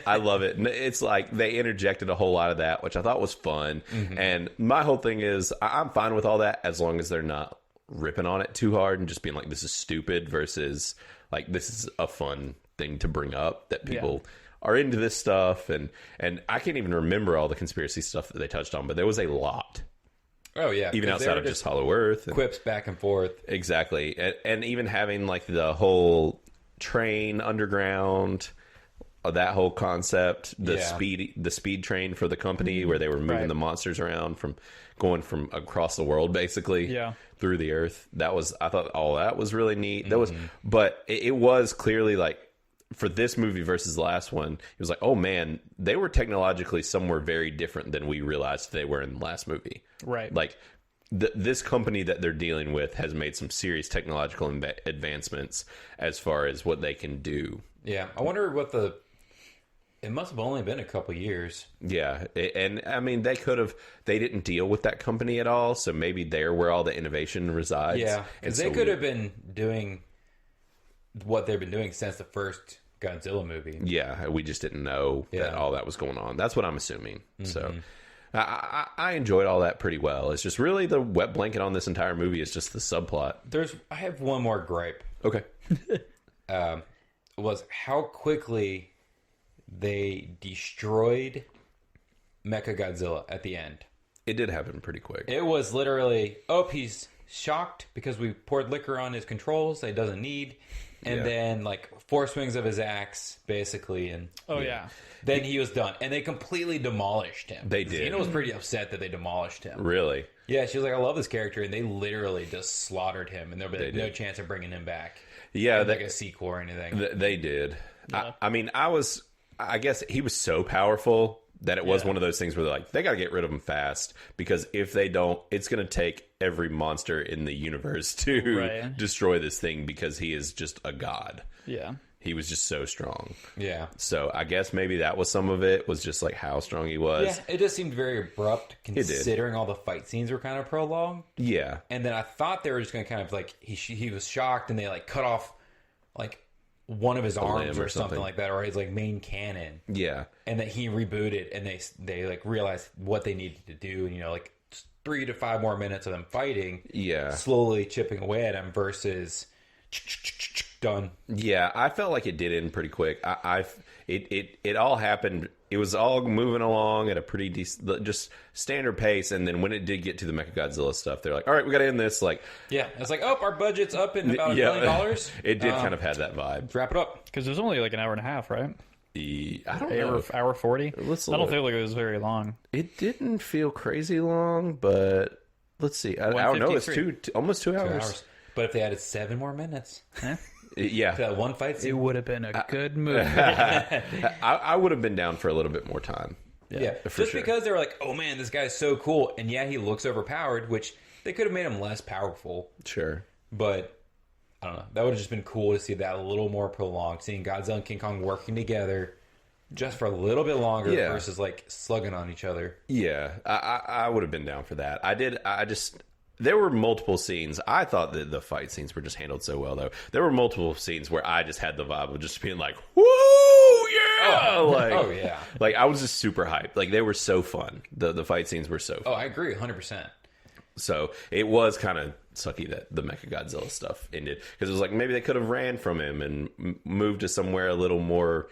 I love it. And it's like they interjected a whole lot of that, which I thought was fun. And my whole thing is, I'm fine with all that as long as they're not ripping on it too hard and just being like, this is stupid, versus like, this is a fun thing to bring up that people are into this stuff. And I can't even remember all the conspiracy stuff that they touched on, but there was a lot. Oh yeah, Even outside of just Hollow Earth. And, quips back and forth. exactly. And even having like the whole train underground, that whole concept, the speed train for the company, where they were moving Right. the monsters around from going from across the world, basically, through the earth. That was, I thought all that was really neat. That was, but it was clearly like, for this movie versus the last one, it was like, oh man, they were technologically somewhere very different than we realized they were in the last movie. Right. Like, this company that they're dealing with has made some serious technological advancements as far as what they can do. Yeah, I wonder what it must have only been a couple years. Yeah, and I mean, they didn't deal with that company at all, so maybe they're where all the innovation resides. Yeah, because they could have been doing what they've been doing since the first Godzilla movie. Yeah, we just didn't know that all that was going on. That's what I'm assuming. So I enjoyed all that pretty well. It's just really the wet blanket on this entire movie is just the subplot. I have one more gripe. Okay. Was how quickly they destroyed Mechagodzilla at the end. It did happen pretty quick. It was literally, he's shocked because we poured liquor on his controls that he doesn't need. And then, like, 4 swings of his axe, basically. And then he was done. And they completely demolished him. They did. Cena was pretty upset that they demolished him. Really? Yeah, she was like, I love this character. And they literally just slaughtered him. And there'll be no chance of bringing him back. Yeah. Like a sequel or anything. They did. Yeah. I mean, I guess he was so powerful that it was one of those things where they're like, they got to get rid of him fast, because if they don't, it's going to take every monster in the universe to destroy this thing, because he is just a god. Yeah. He was just so strong. Yeah. So I guess maybe that was some of it, was just like how strong he was. Yeah, it just seemed very abrupt considering all the fight scenes were kind of prolonged. Yeah. And then I thought they were just going to kind of like, he was shocked and they like cut off like one of his arms or something like that, or his like main cannon. Yeah. And that he rebooted and they like realized what they needed to do. And, like 3 to 5 more minutes of them fighting. Yeah. Slowly chipping away at him versus done. Yeah, I felt like it did end pretty quick. It all happened. It was all moving along at a pretty decent, just standard pace. And then when it did get to the Mechagodzilla stuff, they're like, all right, we got to end this. Like, yeah, it's like, our budget's up in about $1 million. It did kind of have that vibe. Let's wrap it up. Because it was only like an hour and a half, right? I don't know. Hour 40? I don't feel like it was very long. It didn't feel crazy long, but let's see. I don't know. It's almost 2 hours. But if they added 7 more minutes, yeah, that one fight scene, it would have been a good movie. I would have been down for a little bit more time. Yeah, just because they were like, oh man, this guy's so cool, and he looks overpowered, which they could have made him less powerful. Sure, but I don't know. That would have just been cool to see that a little more prolonged, seeing Godzilla and King Kong working together just for a little bit longer versus like slugging on each other. Yeah, I would have been down for that. There were multiple scenes. I thought that the fight scenes were just handled so well, though. There were multiple scenes where I just had the vibe of just being like, "Woo, yeah!" Like I was just super hyped. Like they were so fun. The fight scenes were so fun. Oh, I agree, 100%. So it was kind of sucky that the Mechagodzilla stuff ended, because it was like maybe they could have ran from him and moved to somewhere a little more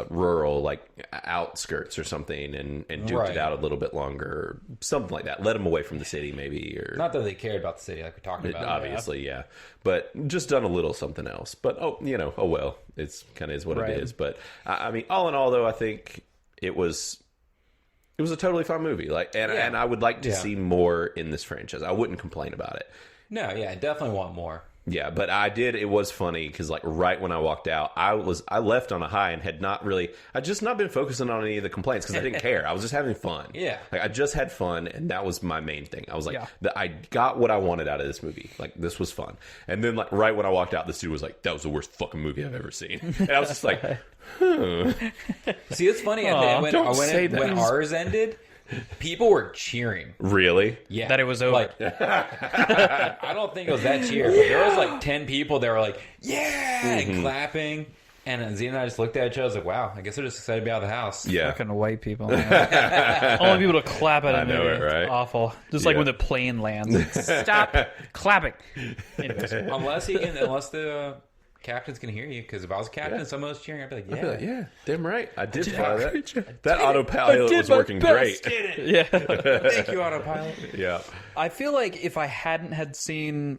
rural, like outskirts or something, and duked it out a little bit longer, or something like that. Let them away from the city, maybe, or not that they cared about the city, like we're talking about. Obviously, yeah, but just done a little something else. But oh well, it's kind of is what it is. But I mean, all in all, though, I think it was a totally fun movie. Like, and I would like to see more in this franchise. I wouldn't complain about it. No, yeah, I definitely want more. Yeah, but it was funny because like right when I walked out, I left on a high and I'd just not been focusing on any of the complaints because I didn't care. I was just having fun. Yeah. Like I just had fun, and that was my main thing. I was like, I got what I wanted out of this movie. Like, this was fun. And then like right when I walked out, this dude was like, that was the worst fucking movie I've ever seen. And I was just like, See, it's funny. When ours ended, people were cheering. Really? Yeah. That it was over. Like, I don't think it was that cheer, but there was like 10 people that were like, yeah, and clapping. And Zena and I just looked at each other. I was like, wow, I guess they're just excited to be out of the house. Yeah. Fucking white people. Only people to clap at a movie. I know it, right? It's awful. Just like when the plane lands. Stop clapping. Anyways. Unless the captains can hear you, because if I was a captain and someone was cheering, I'd be like, yeah. Yeah, damn right. I did fly that. That autopilot was working great. Yeah. Thank you, autopilot. Yeah. I feel like if I hadn't had seen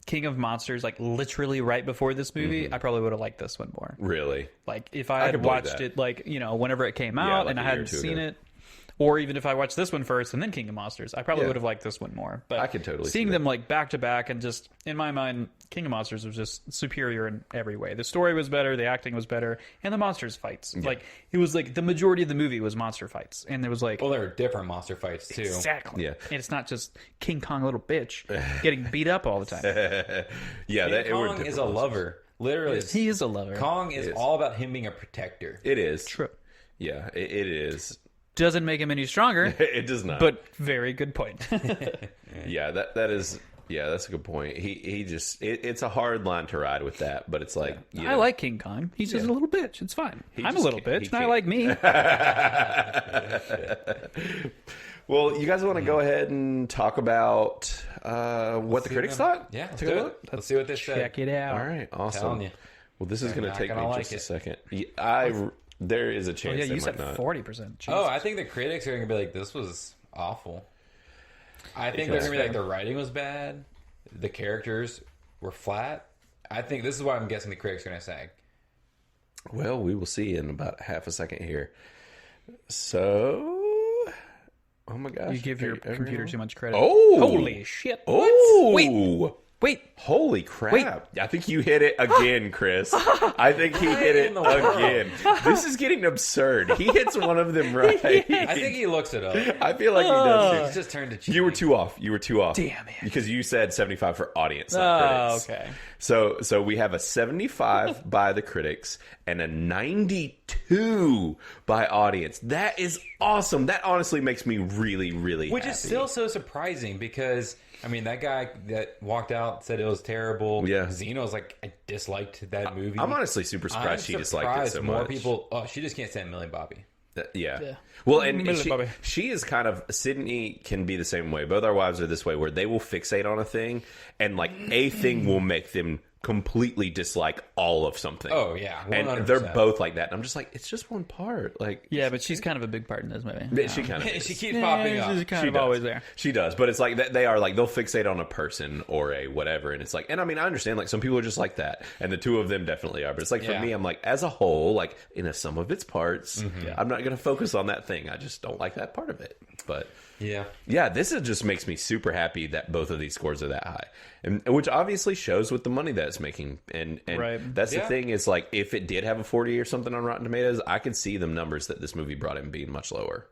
King of Monsters like literally right before this movie, I probably would have liked this one more. Really? Like if I had watched it like, whenever it came out like and I hadn't seen it, or even if I watched this one first and then King of Monsters, I probably would have liked this one more. But I could totally seeing see them like back to back, and just in my mind, King of Monsters was just superior in every way. The story was better, the acting was better, and the monsters fights. Like it was like the majority of the movie was monster fights, and there was like there were different monster fights too. Exactly. Yeah. And it's not just King Kong, little bitch, getting beat up all the time. Kong is a lover. Literally, He is a lover. Kong is all about him being a protector. It is. True. Yeah, it is. Doesn't make him any stronger. It does not. But very good point. Yeah, that is. Yeah, that's a good point. He just it's a hard line to ride with that, but it's like I like King Kong. He's just a little bitch. It's fine. I'm a little bitch, and I like me. Well, you guys want to go ahead and talk about what the critics thought? Yeah, take a look. Let's see what they say. Check it out. All right, awesome. Telling you. Well, this is going to take me like just a it. second. There is a chance You they said might not. 40%. Oh, I think the critics are going to be like, this was awful. I think they're going to be like, the writing was bad. The characters were flat. I think this is what I'm guessing the critics are going to say. Well, we will see in about half a second here. So, oh my gosh. You give your computer too much credit. Oh! Holy shit. Oh! What? Wait. Holy crap. I think you hit it again, Chris. I think he hit it again. This is getting absurd. He hits one of them right. I think he looks it up. I feel like he does He's just turned to cheating. You were too off. Damn it. Because you said 75 for audience, not critics. Okay. So we have a 75 by the critics and a 92 by audience. That is awesome. That honestly makes me really, really Which happy. is still so surprising because, I mean, that guy that walked out said it was terrible. Yeah. Zeno's like, I disliked that movie. I'm honestly super surprised she disliked it so more much. People, she just can't stand Millie Bobby. Yeah. Well, and Millie Bobby. she is kind of, Sydney can be the same way. Both our wives are this way, where they will fixate on a thing, and like a thing will make them completely dislike all of something. Oh, yeah. 100%. And they're both like that. And I'm just like, it's just one part. Like, Yeah, but she's kind of a big part in this movie. she kind of is. She keeps popping up. She's kind She of does. always there. She does, but it's like they are like they'll fixate on a person or a whatever, and it's like, and I mean I understand like some people are just like that, and the two of them definitely are, but it's like for me I'm like as a whole, like in a sum of its parts, I'm not going to focus on that thing. I just don't like that part of it. But yeah, this is just makes me super happy that both of these scores are that high, and which obviously shows with the money that it's making, and Right. that's the thing is like if it did have a 40 or something on Rotten Tomatoes, I could see the numbers that this movie brought in being much lower.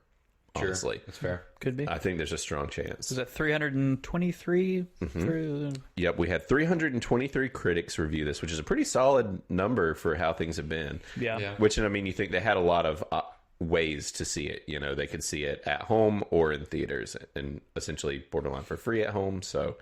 Honestly, That's fair. Could be. I think there's a strong chance. Was it 323 through? Yep, we had 323 critics review this, which is a pretty solid number for how things have been. Yeah. Which, I mean, you think they had a lot of ways to see it. You know, they could see it at home or in theaters, and essentially borderline for free at home. So,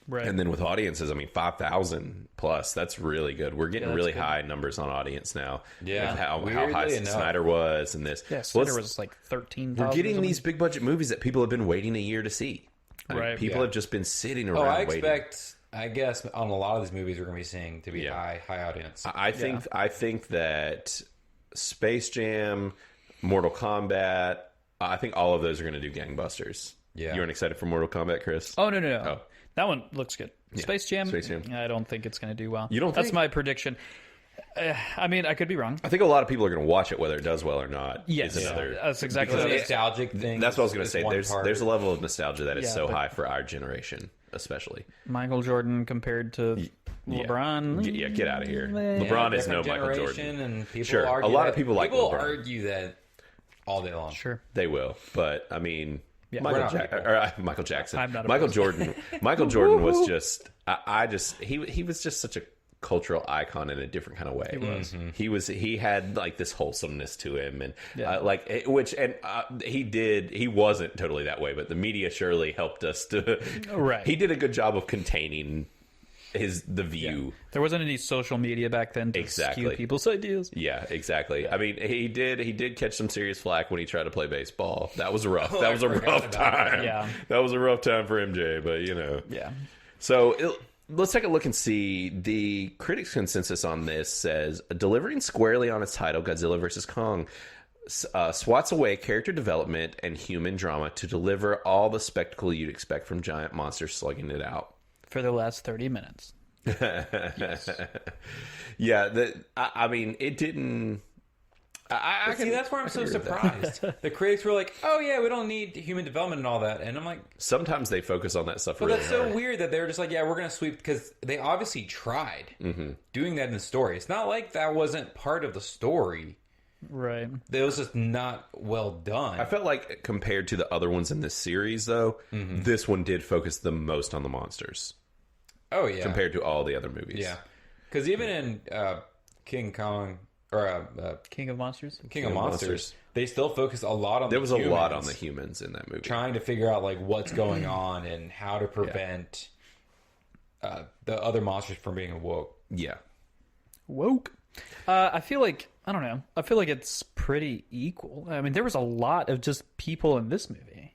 Right. and then with audiences, I mean, 5,000 plus. That's really good. We're getting really high numbers on audience now. Yeah. With how Weirdly high enough. Snyder was and this. Yeah, Snyder was like 13,000. We're getting these big budget movies that people have been waiting a year to see. I mean, Right. people have just been sitting around I waiting. expect, I guess, on a lot of these movies we're going to be seeing to be high audience. I think that Space Jam, Mortal Kombat. I think all of those are going to do gangbusters. Yeah. You aren't excited for Mortal Kombat, Chris? Oh, no. Oh. That one looks good. Space Jam? Space Jam. I don't think it's going to do well. You don't That's think? my prediction. I mean, I could be wrong. I think a lot of people are going to watch it whether it does well or not. Yes. Is another, That's exactly Because what the it is. nostalgic thing. That's what I was going to say. one There's part. a level of nostalgia that is Yeah, so but- high for our generation, especially. Michael Jordan compared to LeBron. Yeah, get out of here. LeBron is no different Michael generation, Jordan. And people Sure, argue a lot that, of people like people LeBron. argue that all day long. Sure. They will, but I mean, Yeah, we're not Michael Jackson. I'm not Michael opposed. Jordan. Michael Jordan was just. He was just such a cultural icon in a different kind of way. He was. He had like this wholesomeness to him, and he wasn't totally that way, but the media surely helped us to. Right. He did a good job of containing the view. There wasn't any social media back then to skew people's ideas. Yeah, exactly. I mean, he did catch some serious flack when he tried to play baseball. That was rough. That was a rough time. Yeah. That was a rough time for MJ, but you know. Yeah. So let's take a look and see. The critics' consensus on this says, delivering squarely on its title, Godzilla vs. Kong swats away character development and human drama to deliver all the spectacle you'd expect from giant monsters slugging it out. For the last 30 minutes. Yeah, I mean, it didn't... I see, that's where I'm so surprised. The critics were like, "Oh yeah, we don't need human development and all that," and I'm like, Sometimes they focus on that stuff "But really that's so hard. weird that they were just like, yeah, we're gonna sweep," because they obviously tried doing that in the story. It's not like that wasn't part of the story. Right. It was just not well done. I felt like compared to the other ones in this series, though, this one did focus the most on the monsters Oh yeah, compared to all the other movies. yeah, because even in King Kong or King of Monsters? King of Monsters, they still focus a lot on There the was a humans, lot on the humans in that movie. trying to figure out like what's going on and how to prevent the other monsters from being awoke. Yeah. Woke. I feel like, I don't know. I feel like it's pretty equal. I mean, there was a lot of just people in this movie.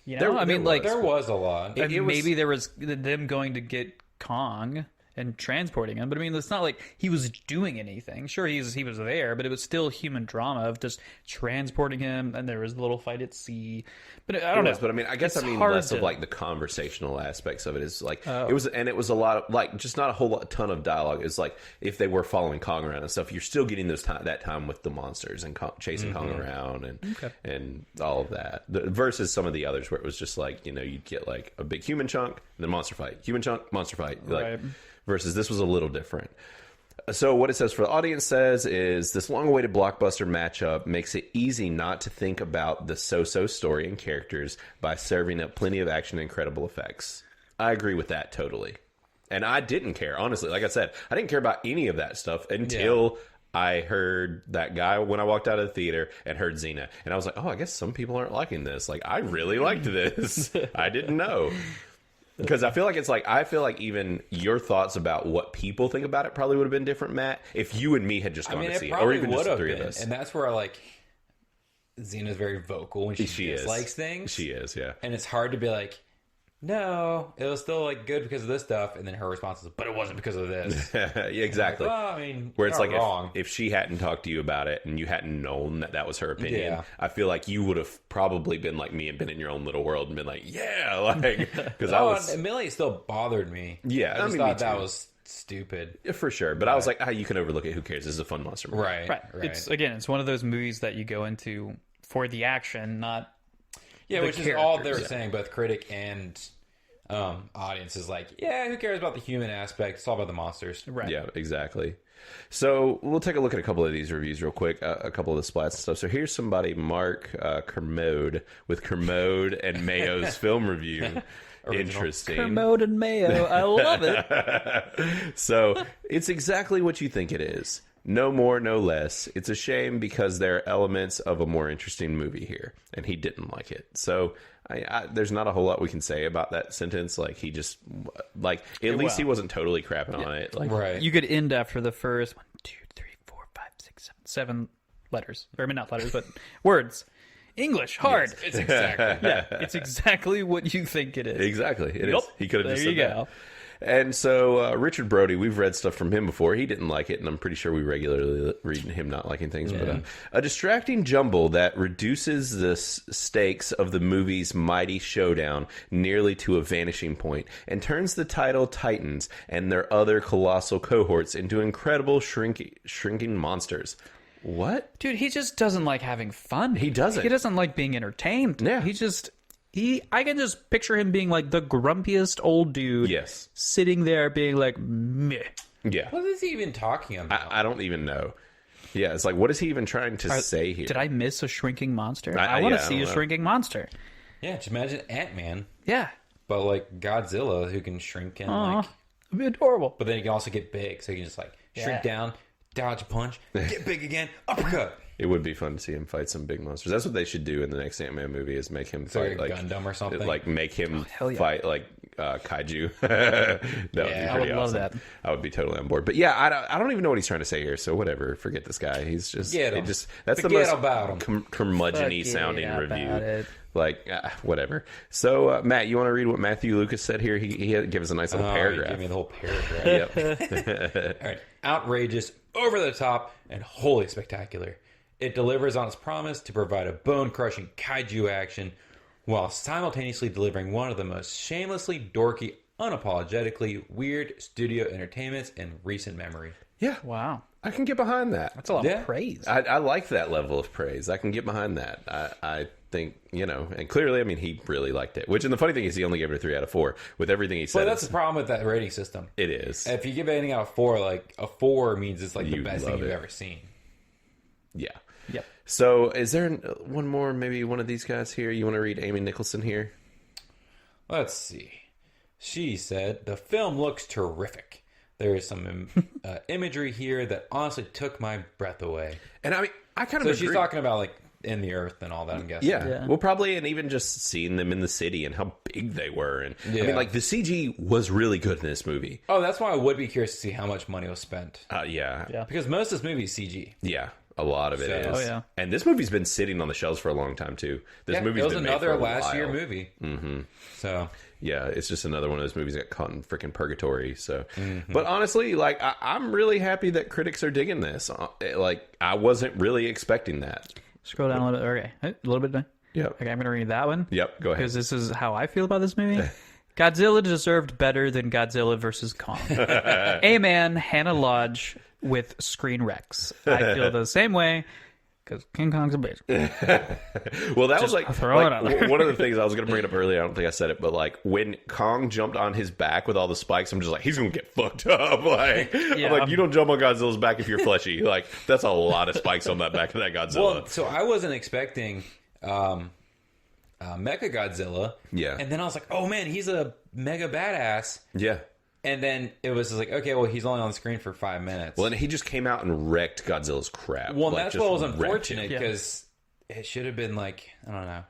You know? I mean, like, There was a lot. maybe there was them going to get Kong and transporting him, but I mean, it's not like he was doing anything. Sure, he was there, but it was still human drama of just transporting him, and there was a little fight at sea. But I don't know. But I mean, I guess It's I mean hard less of to- like the conversational aspects of it is like it was a lot of like just not a ton of dialogue. It's like if they were following Kong around and stuff, you're still getting that time with the monsters and chasing Kong around and all of that. Versus some of the others where it was just like you'd get like a big human chunk and then monster fight, human chunk, monster fight. Like, Right. Versus this was a little different. So what it says for the audience says is this long-awaited blockbuster matchup makes it easy not to think about the so-so story and characters by serving up plenty of action and incredible effects. I agree with that totally. And I didn't care, honestly. Like I said, I didn't care about any of that stuff until I heard that guy when I walked out of the theater and heard Xena. And I was like, oh, I guess some people aren't liking this. Like, I really liked this. I didn't know. Because I feel like even your thoughts about what people think about it probably would have been different, Matt, if you and me had just gone to see it, or even just the three of us. And that's where Xena's very vocal when she dislikes things. She is, yeah. And it's hard to be like, no, it was still like good because of this stuff, and then her response is, but it wasn't because of this. Yeah, exactly. Well, I mean, where it's you're like wrong. if she hadn't talked to you about it and you hadn't known that was her opinion, Yeah. I feel like you would have probably been like me and been in your own little world and been like, yeah, like because I was and Millie still bothered me. Yeah, I just I mean, thought me that too. was stupid. Yeah, for sure. But I was like, you can overlook it. Who cares? This is a fun monster movie. Right. It's one of those movies that you go into for the action, not Yeah, the which is all they were characters. saying, both critic and audience is like, yeah, who cares about the human aspect? It's all about the monsters. right. Yeah, exactly. So we'll take a look at a couple of these reviews real quick, a couple of the splats and stuff. So here's somebody, Mark Kermode, with Kermode and Mayo's film review. Interesting. Kermode and mayo. I love it. So it's exactly what you think it is. No more, no less. It's a shame because there are elements of a more interesting movie here, and he didn't like it. So there's not a whole lot we can say about that sentence. Like he just at least he wasn't totally crapping on it. Like, Right. You could end after the first 1, 2, 3, 4, 5, 6, 7 letters. Or I mean, not letters, but words. English, hard. It's exactly. Yeah, it's exactly what you think it is. Exactly. It is. Yup. He could have just There said you that. go. And so Richard Brody, we've read stuff from him before. He didn't like it, and I'm pretty sure we regularly read him not liking things. But a distracting jumble that reduces the stakes of the movie's mighty showdown nearly to a vanishing point, and turns the title Titans and their other colossal cohorts into incredible shrinking monsters. What? Dude, he just doesn't like having fun. He doesn't. He doesn't like being entertained. Yeah. I can just picture him being like the grumpiest old dude. Yes. Sitting there being like, meh. Yeah. What is he even talking about? I don't even know. Yeah, it's like, what is he even trying to say here? Did I miss a shrinking monster? I want to see a shrinking monster. Yeah, just imagine Ant-Man, Yeah. but like Godzilla, who can shrink and like. It'd be adorable. But then he can also get big, so he can just like shrink down, dodge a punch, get big again, uppercut. It would be fun to see him fight some big monsters. That's what they should do in the next Ant-Man movie, is make him fight like like Gundam or something. Like make him yeah. fight like kaiju. That would be I pretty would love awesome. that. I would be totally on board. But yeah, I don't even know what he's trying to say here. So whatever, forget this guy. He's just Forget him. That's Forget the most about him. curmudgeon-y Forget sounding about review. it. Like whatever. So Matt, you want to read what Matthew Lucas said here? He gave us a nice little paragraph. Give me the whole paragraph. Yep. All right. Outrageous, over the top, and wholly spectacular. It delivers on its promise to provide a bone-crushing kaiju action while simultaneously delivering one of the most shamelessly dorky, unapologetically weird studio entertainments in recent memory. Yeah. Wow. I can get behind that. That's a lot of praise. I like that level of praise. I can get behind that. I think, and clearly, I mean, he really liked it. Which, and the funny thing is, he only gave it a 3 out of 4. With everything he said, But that's the problem with that rating system. it is. If you give anything out of 4, like a 4 means it's like the You best thing love you've it. ever seen. Yeah. Yep. So, is there one more, maybe one of these guys here? You want to read Amy Nicholson here? Let's see. She said, the film looks terrific. There is some imagery here that honestly took my breath away. And I mean, I kind of So agree. she's talking about like in the earth and all that, I'm guessing. Yeah. Well, probably, and even just seeing them in the city and how big they were. And I Yeah. mean, like, the CG was really good in this movie. Oh, that's why I would be curious to see how much money was spent. Yeah. Yeah. Because most of this movie is CG. Yeah. A lot of it is. So- Oh, yeah. And this movie's been sitting on the shelves for a long time, too. This Yeah, movie's it was been another made for a last year while. movie. Mm-hmm. So Yeah, it's just another one of those movies that got caught in freaking purgatory. So, But honestly, like, I'm really happy that critics are digging this. Like, I wasn't really expecting that. Scroll down a little bit. Okay. A little bit. Yep. Okay, I'm going to read that one. Yep, go ahead. Because this is how I feel about this movie. Godzilla deserved better than Godzilla vs. Kong. Amen, Hannah Lodge with Screen Rex. I feel the same way because King Kong's a bitch. Well, that was like throw it out there. one of the things I was going to bring it up earlier. I don't think I said it, but like when Kong jumped on his back with all the spikes, I'm just like, he's going to get fucked up. Like, I'm like, you don't jump on Godzilla's back if you're fleshy. Like, that's a lot of spikes on that back of that Godzilla. Well, so I wasn't expecting Mecha Godzilla. Yeah. And then I was like, oh man, he's a mega badass. Yeah. And then it was just like, okay, well, he's only on the screen for 5 minutes. Well, and he just came out and wrecked Godzilla's crap. Well, Like, that's just what was wrecked unfortunate him. because it should have been like, I don't know,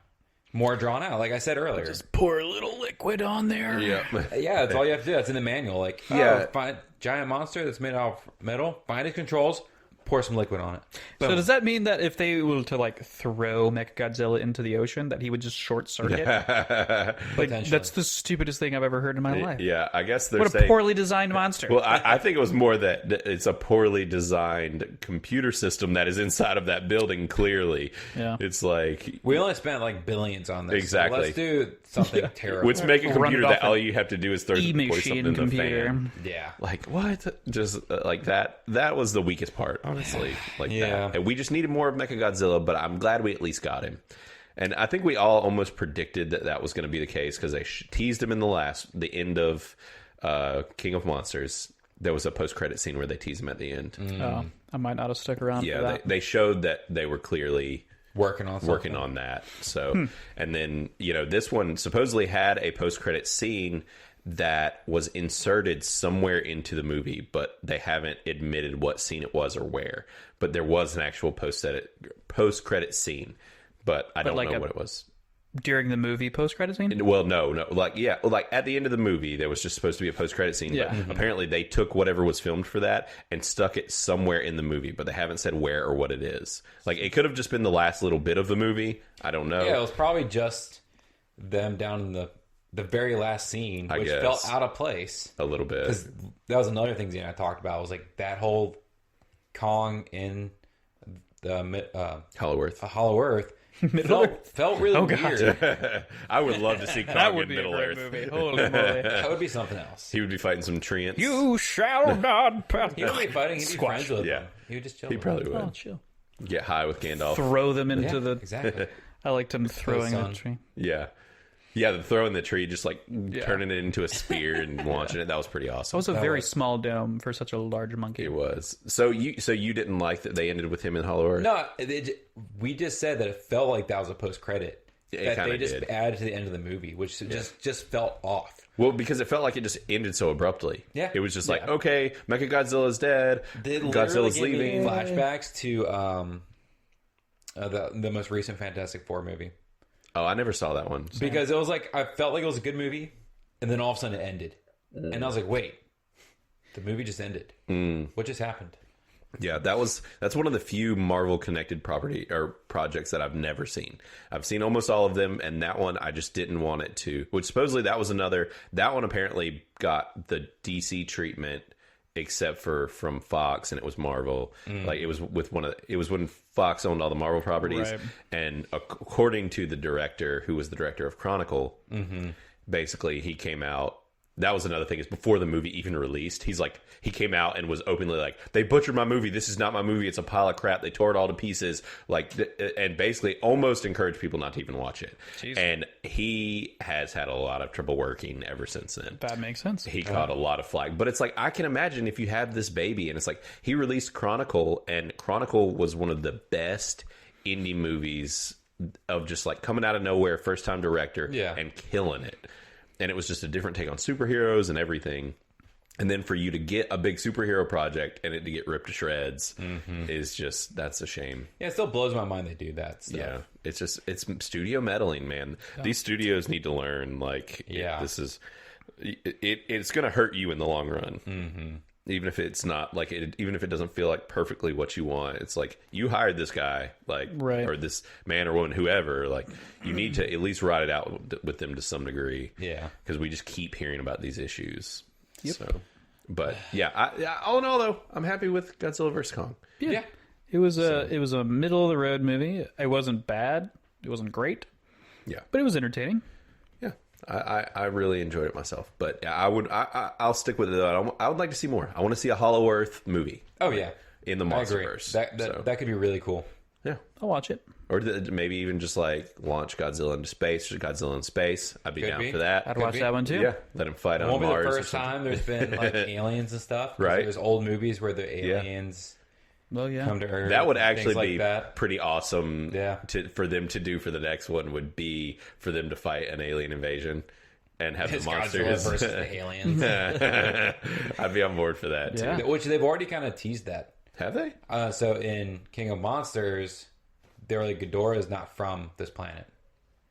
more drawn out. Like I said earlier. Just pour a little liquid on there. Yeah. Yeah, that's all you have to do. That's in the manual. Like, Yeah. find giant monster that's made out of metal. Find its controls. Pour some liquid on it. So Boom. does that mean that if they were to like throw Mechagodzilla into the ocean, that he would just short circuit? Like, Potentially. that's the stupidest thing I've ever heard in my life. Yeah, I guess they're What a saying... poorly designed monster. Well, I think it was more that it's a poorly designed computer system that is inside of that building, clearly. Yeah. It's like... We only spent like billions on this. Exactly. So let's do something terrible. Let's make a Run it computer off that an all you have to do is pour something E-machine in the computer. fan. Yeah. Like, what? Just like that. That was the weakest part, honestly. Like Yeah. that. And we just needed more of Mechagodzilla, but I'm glad we at least got him. And I think we all almost predicted that that was going to be the case because they teased him in the end of King of Monsters. There was a post-credit scene where they teased him at the end. Oh, I might not have stuck around for Yeah, that. they showed that they were clearly Working on that. So, and then, this one supposedly had a post-credit scene that was inserted somewhere into the movie, but they haven't admitted what scene it was or where. But there was an actual post-credit scene, but I don't know what it was. During the movie post-credit scene? Well, no. Like at the end of the movie, there was just supposed to be a post-credit scene. Yeah. But apparently they took whatever was filmed for that and stuck it somewhere in the movie, but they haven't said where or what it is. Like, it could have just been the last little bit of the movie. I don't know. Yeah, it was probably just them down in the the very last scene, which guess. felt out of place. A little bit. Because that was another thing Zane and I talked about, was like that whole Kong in the Hollow Earth. Hollow Earth felt really weird. I would love to see That Kong would in be a Middle great Earth. movie. Holy moly. That would be something else. He would be fighting some treants. You shall not pass. He would be fighting. He'd be Squash. friends with Yeah. them. He would just chill. He with probably them. would. Oh, chill. Get high with Gandalf. Throw them into Yeah, the. exactly. I liked him throwing sun. the tree. Yeah. Yeah, the throwing the tree, just like turning it into a spear and launching it. That was pretty That awesome. was a very small dome for such a large monkey. It was. So you didn't like that they ended with him in Hollow Earth? No, we just said that it felt like that was a post credit. It That kinda they just did. added to the end of the movie, which just felt off. Well, because it felt like it just ended so abruptly. Yeah. It was just like, Yeah. okay, Mechagodzilla's dead. Godzilla's gave me leaving. flashbacks to the most recent Fantastic Four movie. Oh, I never saw that one. Because it was like, I felt like it was a good movie, and then all of a sudden it ended. And I was like, wait, the movie just ended. What just happened? Yeah, that's one of the few Marvel connected property or projects that I've never seen. I've seen almost all of them, and that one I just didn't want it to. Which supposedly that one apparently got the DC treatment, except for from Fox, and it was Marvel. Like it was when Fox owned all the Marvel properties, Right. and according to the director, who was the director of Chronicle, basically he came out. That was another thing, is before the movie even released, he came out and was openly like, they butchered my movie. This is not my movie. It's a pile of crap. They tore it all to pieces. And basically almost encouraged people not to even watch it. Jeez. And he has had a lot of trouble working ever since then. That makes sense. He caught a lot of flack. But it's like, I can imagine if you have this baby, and it's like, he released Chronicle, and Chronicle was one of the best indie movies of just like coming out of nowhere, first time director, and killing it. And it was just a different take on superheroes and everything. And then for you to get a big superhero project and it to get ripped to shreds is just, that's a shame. Yeah, it still blows my mind they do that stuff. Yeah, it's studio meddling, man. These studios need to learn. Like, this is it's going to hurt you in the long run. Even if it's not like it, even if it doesn't feel like perfectly what you want. It's like, you hired this guy, like, Right. or this man or woman, whoever. Like, you need to at least ride it out with them to some degree. Yeah. because we just keep hearing about these issues. So, but all in all, though, I'm happy with Godzilla vs Kong. Yeah. It was a middle of the road movie. It wasn't bad. It wasn't great. Yeah, But it was entertaining. yeah, I really enjoyed it myself. But yeah, I'll stick with it. I would like to see more. I want to see a Hollow Earth movie. Oh, yeah. In the I agree. MonsterVerse. That could be really cool. Yeah. I'll watch it. Or maybe even just like launch Godzilla into space, or Godzilla in space. I'd be down for that. I'd watch that one too. Yeah, let him fight It on won't be Mars. the or first something. time there's been like aliens and stuff. 'Cause Right. There's old movies where the aliens Well, yeah. come to Earth. That would and actually things be like that. pretty awesome. Yeah. For them to do for the next one would be for them to fight an alien invasion and have It's the Godzilla monsters versus the aliens. I'd be on board for that too. Yeah. Which they've already kind of teased that. Have they? So in King of Monsters, they're like, Ghidorah is not from this planet.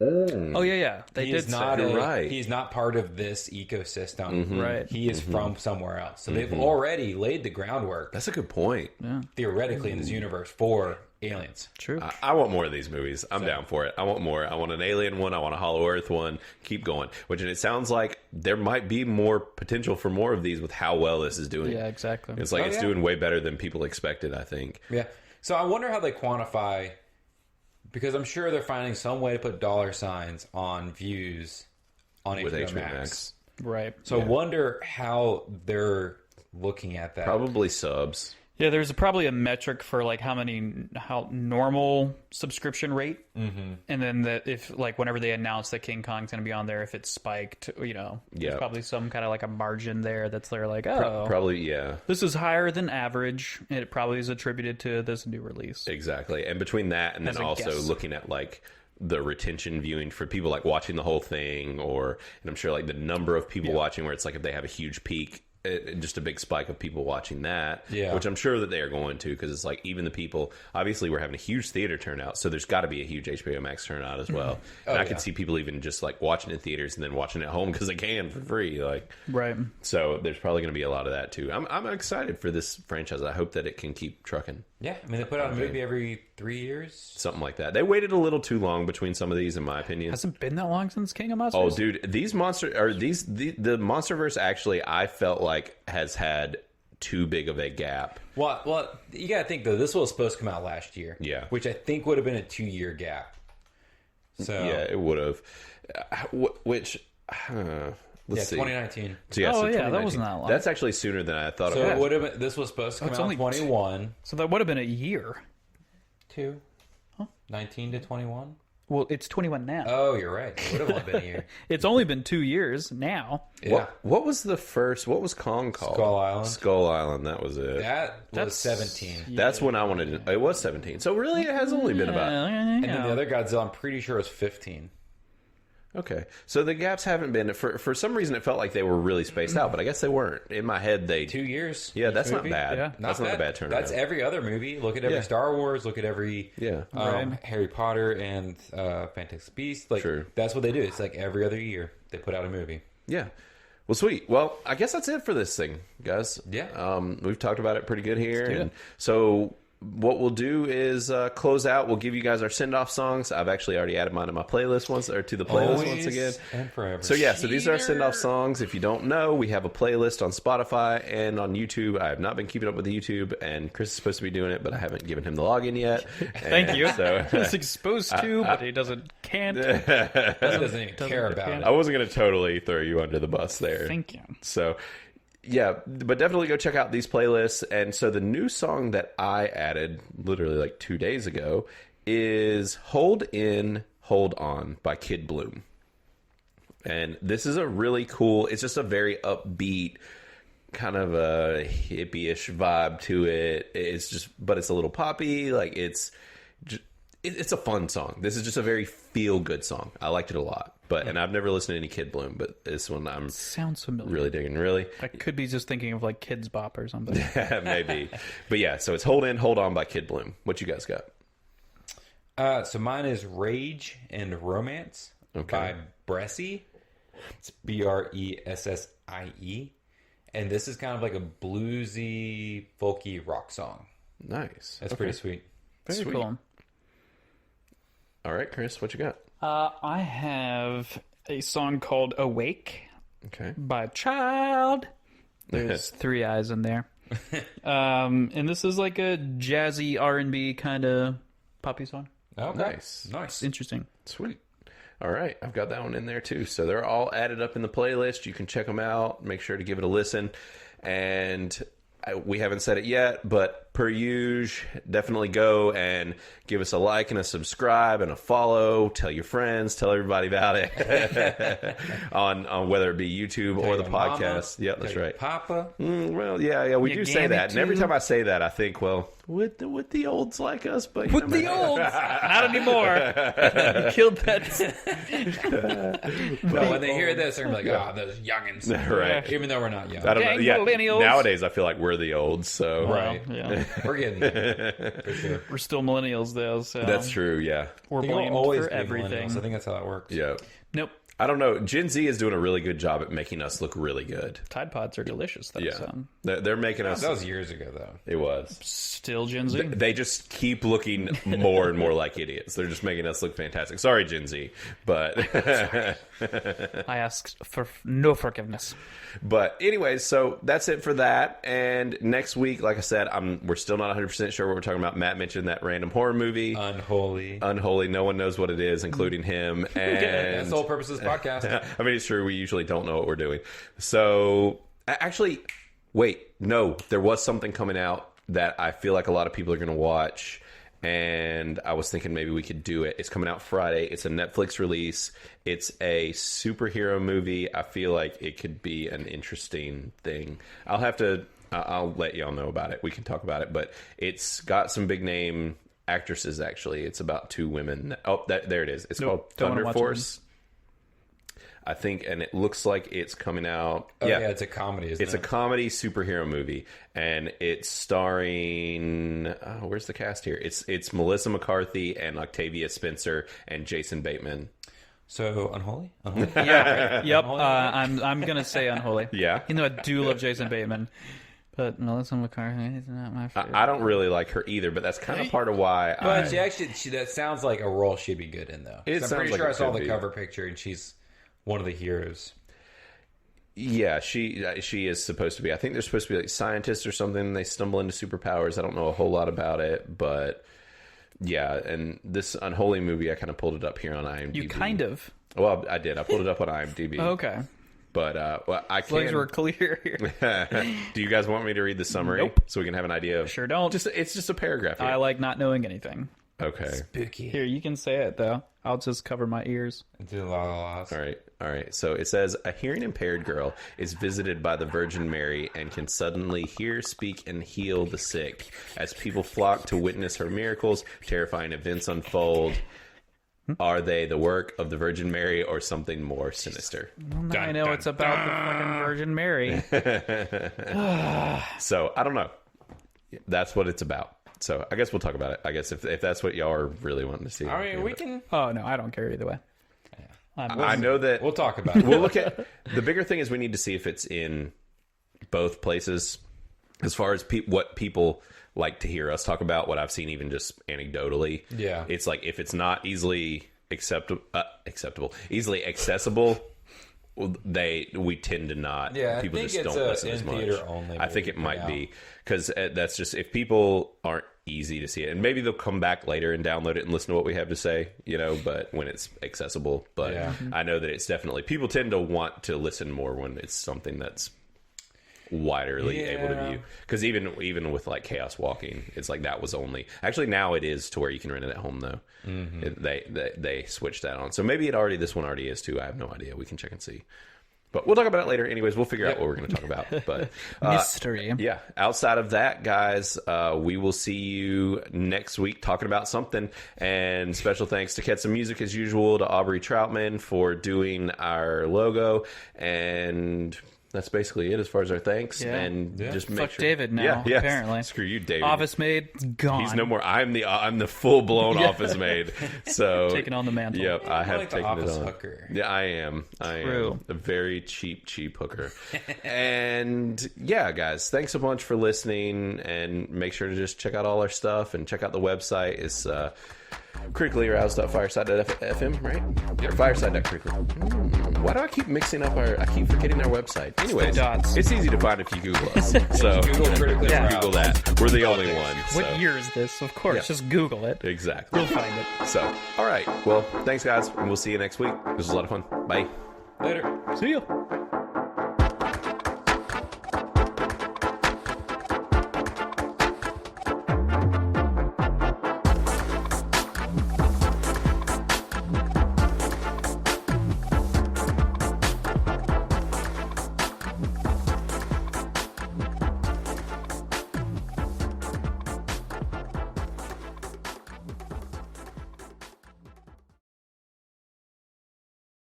Oh yeah. They He did is not say. You're right. He's not part of this ecosystem. Right. He is from somewhere else. So they've already laid the groundwork That's a good point. theoretically in this universe for aliens. True. I want more of these movies. I'm down for it. I want more. I want an alien one. I want a Hollow Earth one. Keep going. Which, and it sounds like there might be more potential for more of these with how well this is doing. Yeah, exactly. It's like Oh, it's yeah. doing way better than people expected, I think. Yeah. So I wonder how they quantify, because I'm sure they're finding some way to put dollar signs on views on With HBO HBO Max. Max. Right. So I wonder how they're looking at that. Probably subs. Yeah, there's probably a metric for like how normal subscription rate, and then that if like whenever they announce that King Kong's going to be on there, if it's spiked, there's probably some kind of like a margin there that's they're like, oh, Probably, yeah. this is higher than average, and it probably is attributed to this new release. Exactly. And between that and then As a also guess. looking at like the retention viewing for people like watching the whole thing, and I'm sure like the number of people watching, where it's like if they have a huge peak just a big spike of people watching that, Yeah. which I'm sure that they are going to, because it's like even the people, obviously we're having a huge theater turnout, so there's got to be a huge HBO Max turnout as well. And I could see people even just like watching it in theaters and then watching it at home because they can for free. Like, Right. so there's probably going to be a lot of that too. I'm excited for this franchise. I hope that it can keep trucking. Yeah, I mean, they put out a movie every 3 years. Something like that. They waited a little too long between some of these, in my opinion. Hasn't been that long since King of Monsters. Oh, dude, the MonsterVerse actually, I felt like has had too big of a gap. Well, you gotta think though. This was supposed to come out last year. Yeah. which I think would have been a 2-year gap. So Yeah, it would have. Which, let's see. 2019. So, yeah, Oh, so yeah, that 2019. wasn't that long. That's actually sooner than I thought So it it was. would have been. This was supposed to come it's out only in 21. So that would have been a year. 19 to 21. Well, it's 21 now. Oh, you're right. It would have only been a year. It's only been 2 years now. Yeah, What was the first? What was Kong called? Skull Island. Skull Island. That was it. that was That's 17. That's when I wanted to. It was 17. So really, it has only been about. And then the other Godzilla, I'm pretty sure, was 15. Okay, so the gaps haven't been for some reason. It felt like they were really spaced out, but I guess they weren't. In my head, they 2 years. Yeah, each that's not movie. bad. Yeah. That's not a bad turnaround. That's every other movie. Look at every Yeah. Star Wars. Look at every Yeah. Harry Potter and Fantastic Beasts. Like True. that's what they do. It's like every other year they put out a movie. Yeah. Well, sweet. Well, I guess that's it for this thing, guys. Yeah. We've talked about it pretty good here. do it. And so what we'll do is close out. We'll give you guys our send-off songs. I've actually already added mine to my playlist to the playlist once again. and forever. So yeah, so these are our send-off songs. If you don't know, we have a playlist on Spotify and on YouTube. I have not been keeping up with the YouTube, and Chris is supposed to be doing it, but I haven't given him the login yet. Thank you. So He's supposed to, but he can't. He doesn't even care about depend. it. I wasn't going to totally throw you under the bus there. Thank you. So, yeah, but definitely go check out these playlists. And so the new song that I added literally like 2 days ago is Hold In, Hold On by Kid Bloom. And this is a really cool, it's just a very upbeat, kind of a hippie-ish vibe to it. It's just, but it's a little poppy. Like it's a fun song. This is just a very feel-good song. I liked it a lot. And I've never listened to any Kid Bloom, but this one I'm Sounds familiar. really digging. Really, I could be just thinking of like Kids Bop or something. maybe. But yeah, so it's Hold In, Hold On by Kid Bloom. What you guys got? So mine is Rage and Romance by Bressie. It's Bressie. And this is kind of like a bluesy, folky rock song. Nice. That's pretty sweet. Very Sweet. cool. All right, Chris, what you got? I have a song called Awake Okay. by Chiild. There's 3 eyes in there. And this is like a jazzy R&B kind of poppy song. Okay. Nice. Nice. Interesting. Sweet. All right, I've got that one in there too. So they're all added up in the playlist. You can check them out. Make sure to give it a listen. And we haven't said it yet, but per usual, definitely go and give us a like and a subscribe and a follow. Tell your friends, tell everybody about it on whether it be YouTube or the your mama, podcast. Yeah, that's tell your right. Papa. Well, yeah, we Your do say that, and every gammy time I say that, I think, well, would the olds like us? But With the olds! Not anymore. You killed that. No, when they hear this, they're going to be like, oh, those youngins. Right. Even though we're not young. I don't know. Dang Yeah, millennials. nowadays I feel like we're the olds. So Right. Yeah. We're getting there. For sure. We're still millennials, though, so that's true. Yeah, we're I think we'll blamed always for be everything. millennials. I think that's how that works. yeah. Nope. I don't know. Gen Z is doing a really good job at making us look really good. Tide Pods are delicious, though. Yeah, So. they're making us. That was years ago, though. It was. Still Gen Z. They just keep looking more and more like idiots. They're just making us look fantastic. Sorry, Gen Z, but I asked for no forgiveness. But anyways, so that's it for that. And next week, like I said, we're still not 100% sure what we're talking about. Matt mentioned that random horror movie, Unholy. Unholy. No one knows what it is, including him. And That's the whole purpose of this podcast. I mean, it's true. We usually don't know what we're doing. So actually, wait, no, there was something coming out that I feel like a lot of people are going to watch. And I was thinking maybe we could do it. It's coming out Friday. It's a Netflix release. It's a superhero movie. I feel like it could be an interesting thing. I'll let y'all know about it. We can talk about it. But it's got some big name actresses, actually. It's about 2 women. Oh, there it is. It's called don't wanna Thunder watch Force. I think, and it looks like it's coming out. Oh, yeah, it's a comedy, isn't it? It's a comedy superhero movie, and it's starring. Where's the cast here? It's Melissa McCarthy and Octavia Spencer and Jason Bateman. So Unholy? Unholy? Yeah. Yep. I'm gonna say Unholy. Yeah. You know, I do love Jason Bateman, but Melissa McCarthy is not my favorite. I don't really like her either, but that's kind of part of why. But that sounds like a role she'd be good in, though. I'm pretty sure I saw the cover picture, and she's one of the heroes. Yeah, she is supposed to be. I think they're supposed to be like scientists or something. They stumble into superpowers. I don't know a whole lot about it, but yeah. And this Unholy movie, I kind of pulled it up here on IMDb. You kind of. Well, I did. I pulled it up on IMDb. Okay. But well, I can't. As we're clear here. Do you guys want me to read the summary Nope. so we can have an idea of? Sure don't. It's just a paragraph here. I like not knowing anything. Okay. Spooky. Here, you can say it though. I'll just cover my ears. Do la la las. All right. So it says a hearing impaired girl is visited by the Virgin Mary and can suddenly hear, speak, and heal the sick. As people flock to witness her miracles, terrifying events unfold. Are they the work of the Virgin Mary or something more sinister? Well, I know it's about the fucking Virgin Mary. So I don't know. That's what it's about. So I guess we'll talk about it. I guess if that's what y'all are really wanting to see. I mean, we can. Oh no, I don't care either way. I know that We'll talk about it. we'll look at the bigger thing is we need to see if it's in both places as far as what people like to hear us talk about, what I've seen even just anecdotally. Yeah. It's like if it's not easily easily accessible, we tend to not. Yeah, people I think just it's don't listen as much. in-theater only I think it movie might now. be because that's just if people aren't easy to see it, and maybe they'll come back later and download it and listen to what we have to say, but when it's accessible. But Yeah. I know that it's definitely people tend to want to listen more when it's something that's widerly able to view, because even with like Chaos Walking, it's like that was only actually now it is to where you can rent it at home though. They switched that on, so maybe this one already is too. I have no idea. We can check and see, but we'll talk about it later. Anyways, we'll figure out what we're going to talk about. But Mystery. yeah, outside of that, guys, we will see you next week talking about something. And special thanks to Ketsa Music as usual, to Aubrey Troutman for doing our logo, and that's basically it as far as our thanks. Yeah. And just make Fuck sure. David now, Yeah, apparently. Screw you, David. Office maid, it's gone. He's no more. I'm the full blown office maid. So Taking on the mantle. Yep, I have like the taken office it on. hooker. Yeah, I am. True. A very cheap hooker. And yeah, guys, thanks a bunch for listening. And make sure to just check out all our stuff and check out the website. It's criticallyaroused.fireside.fm, right? Or fireside.critically. Why do I keep mixing up I keep forgetting our website. Anyways, dots. it's easy to find if you Google us. So Google Critically Aroused. Google that. We're the only ones. What so. year is this? Of course, just Google it. Exactly. You'll find it. So, all right. Well, thanks, guys. And we'll see you next week. This was a lot of fun. Bye. Later. See ya.